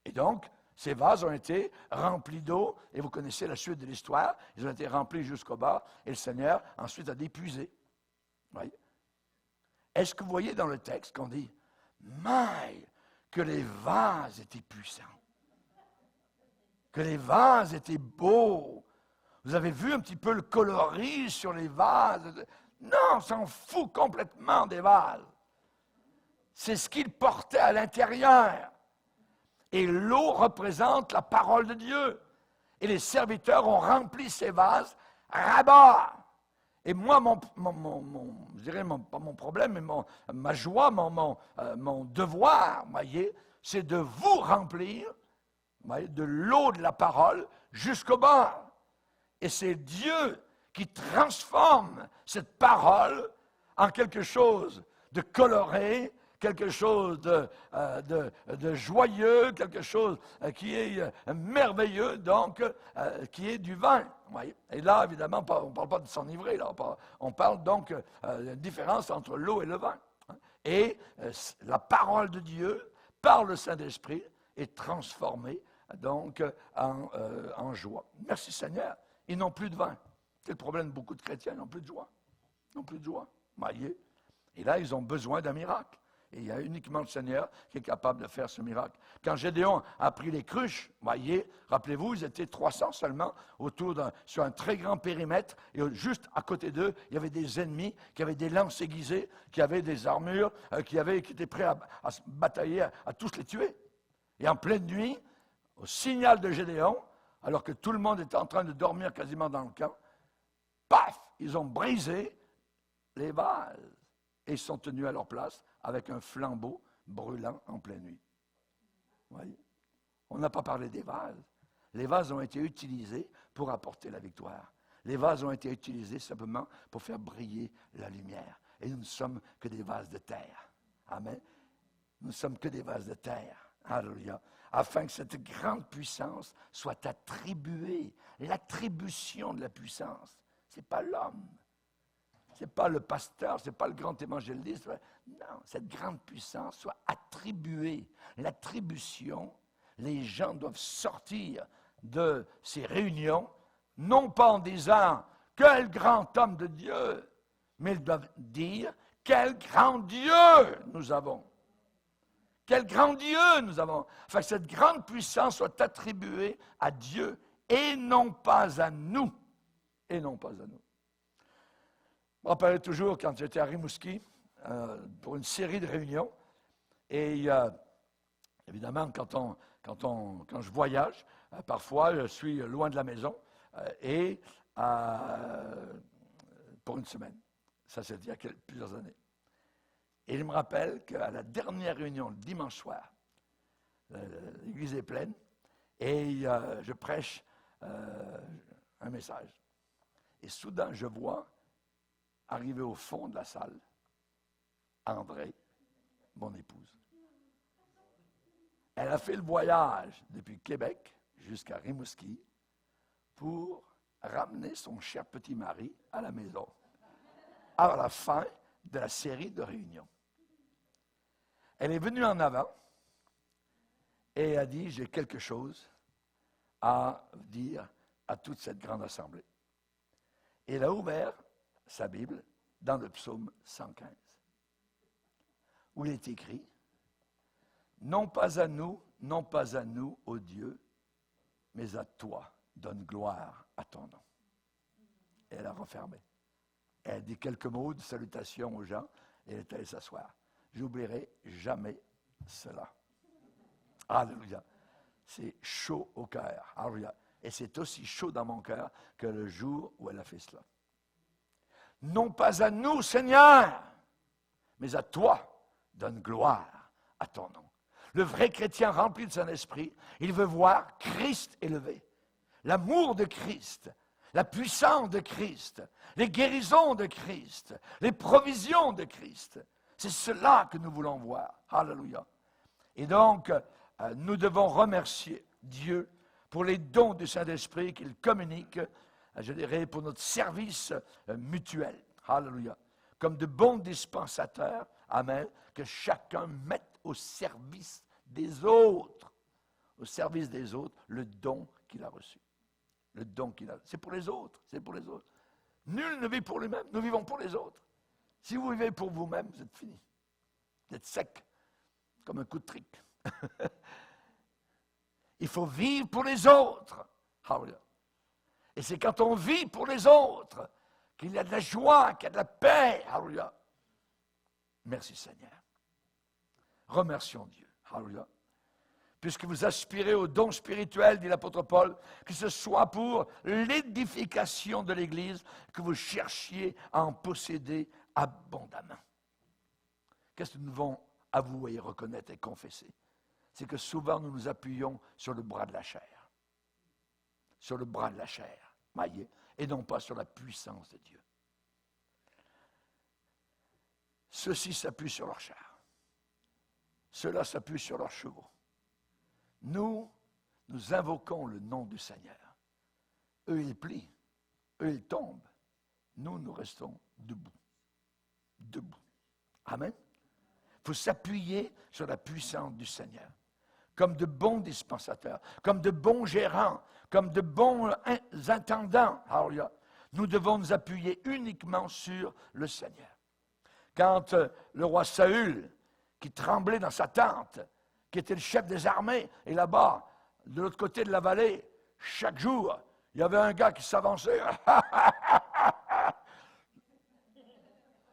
S1: Et donc, ces vases ont été remplis d'eau, et vous connaissez la suite de l'histoire, ils ont été remplis jusqu'au bas, et le Seigneur ensuite a dépuisé. Voyez? Est-ce que vous voyez dans le texte qu'on dit, mais que les vases étaient puissants, que les vases étaient beaux. Vous avez vu un petit peu le coloris sur les vases? Non, on s'en fout complètement des vases. C'est ce qu'ils portaient à l'intérieur. Et l'eau représente la parole de Dieu. Et les serviteurs ont rempli ces vases à ras-bord. Et moi, je dirais, pas mon problème, mais ma joie, mon devoir, voyez, c'est de vous remplir, voyez, de l'eau de la parole jusqu'au bord. Et c'est Dieu qui transforme cette parole en quelque chose de coloré, quelque chose de joyeux, quelque chose qui est merveilleux, donc qui est du vin. Voyez. Et là, évidemment, on ne parle pas de s'enivrer, là, on parle donc de la différence entre l'eau et le vin. Et la parole de Dieu, par le Saint-Esprit, est transformée donc en joie. Merci Seigneur, ils n'ont plus de vin. C'est le problème de beaucoup de chrétiens, ils n'ont plus de joie. Ils n'ont plus de joie. Voyez. Et là, ils ont besoin d'un miracle. Et il y a uniquement le Seigneur qui est capable de faire ce miracle. Quand Gédéon a pris les cruches, voyez, rappelez-vous, ils étaient 300 seulement sur un très grand périmètre. Et juste à côté d'eux, il y avait des ennemis qui avaient des lances aiguisées, qui avaient des armures, qui étaient prêts à se batailler, à tous les tuer. Et en pleine nuit, au signal de Gédéon, alors que tout le monde était en train de dormir quasiment dans le camp, paf, ils ont brisé les vases. Et ils sont tenus à leur place avec un flambeau brûlant en pleine nuit. Voyez? On n'a pas parlé des vases. Les vases ont été utilisés pour apporter la victoire. Les vases ont été utilisés simplement pour faire briller la lumière. Et nous ne sommes que des vases de terre. Amen. Nous ne sommes que des vases de terre. Alléluia. Afin que cette grande puissance soit attribuée. L'attribution de la puissance, ce n'est pas l'homme. Ce n'est pas le pasteur, ce n'est pas le grand évangéliste. Non, cette grande puissance soit attribuée. L'attribution, les gens doivent sortir de ces réunions, non pas en disant « Quel grand homme de Dieu », mais ils doivent dire « Quel grand Dieu nous avons ». Quel grand Dieu nous avons. Enfin, que cette grande puissance soit attribuée à Dieu et non pas à nous. Et non pas à nous. Je me rappelle toujours quand j'étais à Rimouski pour une série de réunions. Et évidemment, quand je voyage, parfois je suis loin de la maison pour une semaine. Ça, c'est il y a plusieurs années. Et je me rappelle qu'à la dernière réunion, le dimanche soir, l'église est pleine et je prêche un message. Et soudain, je vois arriver au fond de la salle, André, mon épouse. Elle a fait le voyage depuis Québec jusqu'à Rimouski pour ramener son cher petit mari à la maison à la fin de la série de réunions. Elle est venue en avant et a dit, j'ai quelque chose à dire à toute cette grande assemblée. Et elle a ouvert sa Bible dans le psaume 115, où il est écrit « Non pas à nous, ô Dieu, mais à toi donne gloire à ton nom. » Et elle a refermé. Elle a dit quelques mots de salutation aux gens et elle est allée s'asseoir. J'oublierai jamais cela. Alléluia. C'est chaud au cœur. Alléluia. Et c'est aussi chaud dans mon cœur que le jour où elle a fait cela. Non pas à nous, Seigneur, mais à toi donne gloire à ton nom. Le vrai chrétien rempli de son esprit, il veut voir Christ élevé. L'amour de Christ, la puissance de Christ, les guérisons de Christ, les provisions de Christ. C'est cela que nous voulons voir. Alléluia. Et donc, nous devons remercier Dieu pour les dons du Saint-Esprit qu'il communique, je dirais, pour notre service mutuel. Alléluia. Comme de bons dispensateurs, amen, que chacun mette au service des autres. Au service des autres, le don qu'il a reçu. Le don qu'il a. C'est pour les autres, c'est pour les autres. Nul ne vit pour lui-même, nous vivons pour les autres. Si vous vivez pour vous-même, vous êtes fini. Vous êtes sec, comme un coup de trick. Il faut vivre pour les autres. Alléluia. Et c'est quand on vit pour les autres qu'il y a de la joie, qu'il y a de la paix. Alléluia. Merci Seigneur. Remercions Dieu. Alléluia. puisque vous aspirez au don spirituel, dit l'apôtre Paul, que ce soit pour l'édification de l'Église, que vous cherchiez à en posséder abondamment. Qu'est-ce que nous devons avouer, reconnaître et confesser? C'est que souvent nous nous appuyons sur le bras de la chair. Sur le bras de la chair, voyez, et non pas sur la puissance de Dieu. Ceux-ci s'appuient sur leur chair. Ceux-là s'appuient sur leurs chevaux. Nous invoquons le nom du Seigneur. Eux, ils plient. Eux, ils tombent. Nous restons debout. Debout. Amen. Il faut s'appuyer sur la puissance du Seigneur. Comme de bons dispensateurs, comme de bons gérants, comme de bons intendants. Alléluia. Nous devons nous appuyer uniquement sur le Seigneur. Quand le roi Saül, qui tremblait dans sa tente, qui était le chef des armées, et là-bas, de l'autre côté de la vallée, chaque jour, il y avait un gars qui s'avançait.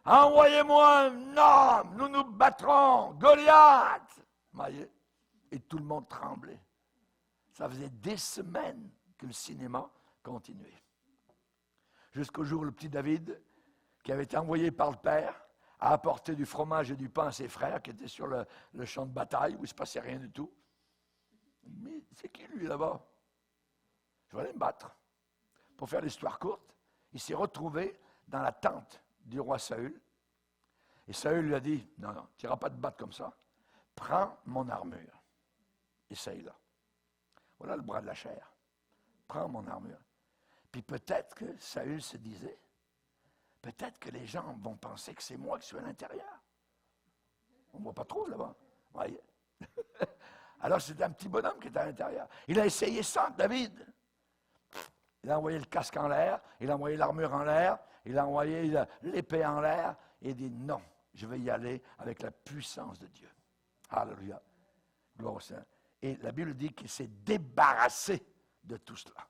S1: Envoyez-moi un homme, nous nous battrons, Goliath. Voyez? Et tout le monde tremblait. Ça faisait des semaines que le cinéma continuait. Jusqu'au jour où le petit David, qui avait été envoyé par le père, a apporté du fromage et du pain à ses frères qui étaient sur le champ de bataille où il ne se passait rien du tout. Mais c'est qui lui là-bas? Je vais aller me battre. Pour faire l'histoire courte, il s'est retrouvé dans la tente du roi Saül. Et Saül lui a dit, non, tu n'iras pas te battre comme ça. Prends mon armure. Essaye-la. Voilà le bras de la chair. Prends mon armure. Puis peut-être que Saül se disait, peut-être que les gens vont penser que c'est moi qui suis à l'intérieur. On ne voit pas trop là-bas. Voyez. Alors c'est un petit bonhomme qui est à l'intérieur. Il a essayé ça, David. Il a envoyé le casque en l'air, il a envoyé l'armure en l'air, il a envoyé l'épée en l'air, et il dit non, je vais y aller avec la puissance de Dieu. Alléluia. Gloire au Seigneur. Et la Bible dit qu'il s'est débarrassé de tout cela.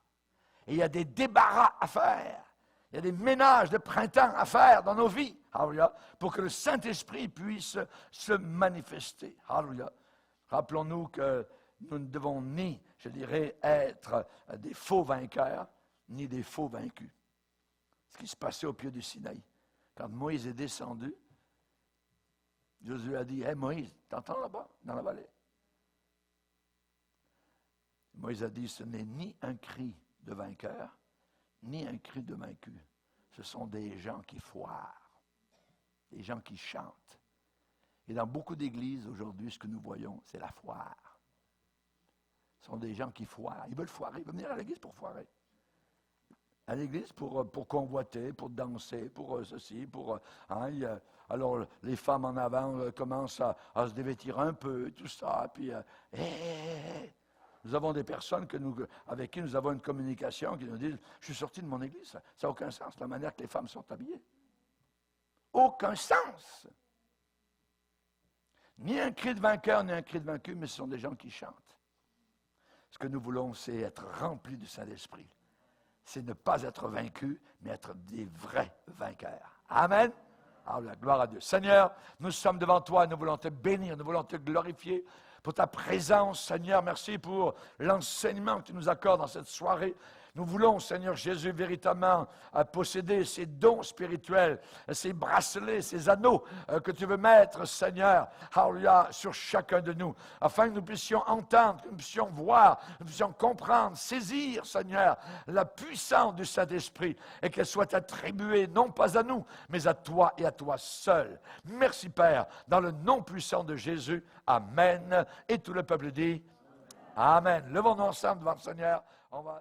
S1: Et il y a des débarras à faire. Il y a des ménages de printemps à faire dans nos vies. Alléluia. Pour que le Saint-Esprit puisse se manifester. Alléluia. Rappelons-nous que nous ne devons ni, je dirais, être des faux vainqueurs, ni des faux vaincus. Ce qui se passait au pied du Sinaï. Quand Moïse est descendu, Josué a dit, « Hé Moïse, t'entends là-bas, dans la vallée? » Moïse a dit, ce n'est ni un cri de vainqueur, ni un cri de vaincu. Ce sont des gens qui foirent, des gens qui chantent. Et dans beaucoup d'églises aujourd'hui, ce que nous voyons, c'est la foire. Ce sont des gens qui foirent. Ils veulent foirer, ils veulent venir à l'église pour foirer. À l'église pour convoiter, pour danser, pour ceci, pour... alors, les femmes en avant commencent à se dévêtir un peu, tout ça, puis... Nous avons des personnes avec qui nous avons une communication qui nous disent « Je suis sorti de mon église, ça n'a aucun sens, la manière que les femmes sont habillées. » Aucun sens. Ni un cri de vainqueur, ni un cri de vaincu, mais ce sont des gens qui chantent. Ce que nous voulons, c'est être remplis du Saint-Esprit. C'est ne pas être vaincu, mais être des vrais vainqueurs. Amen. Alors, la gloire à Dieu. Seigneur, nous sommes devant toi, nous voulons te bénir, nous voulons te glorifier pour ta présence, Seigneur. Merci pour l'enseignement que tu nous accordes dans cette soirée. Nous voulons, Seigneur Jésus, véritablement posséder ces dons spirituels, ces bracelets, ces anneaux que tu veux mettre, Seigneur, Alléluia, sur chacun de nous, afin que nous puissions entendre, que nous puissions voir, que nous puissions comprendre, saisir, Seigneur, la puissance du Saint-Esprit et qu'elle soit attribuée non pas à nous, mais à toi et à toi seul. Merci, Père, dans le nom puissant de Jésus. Amen. Et tout le peuple dit Amen. Levons-nous ensemble devant le Seigneur. On va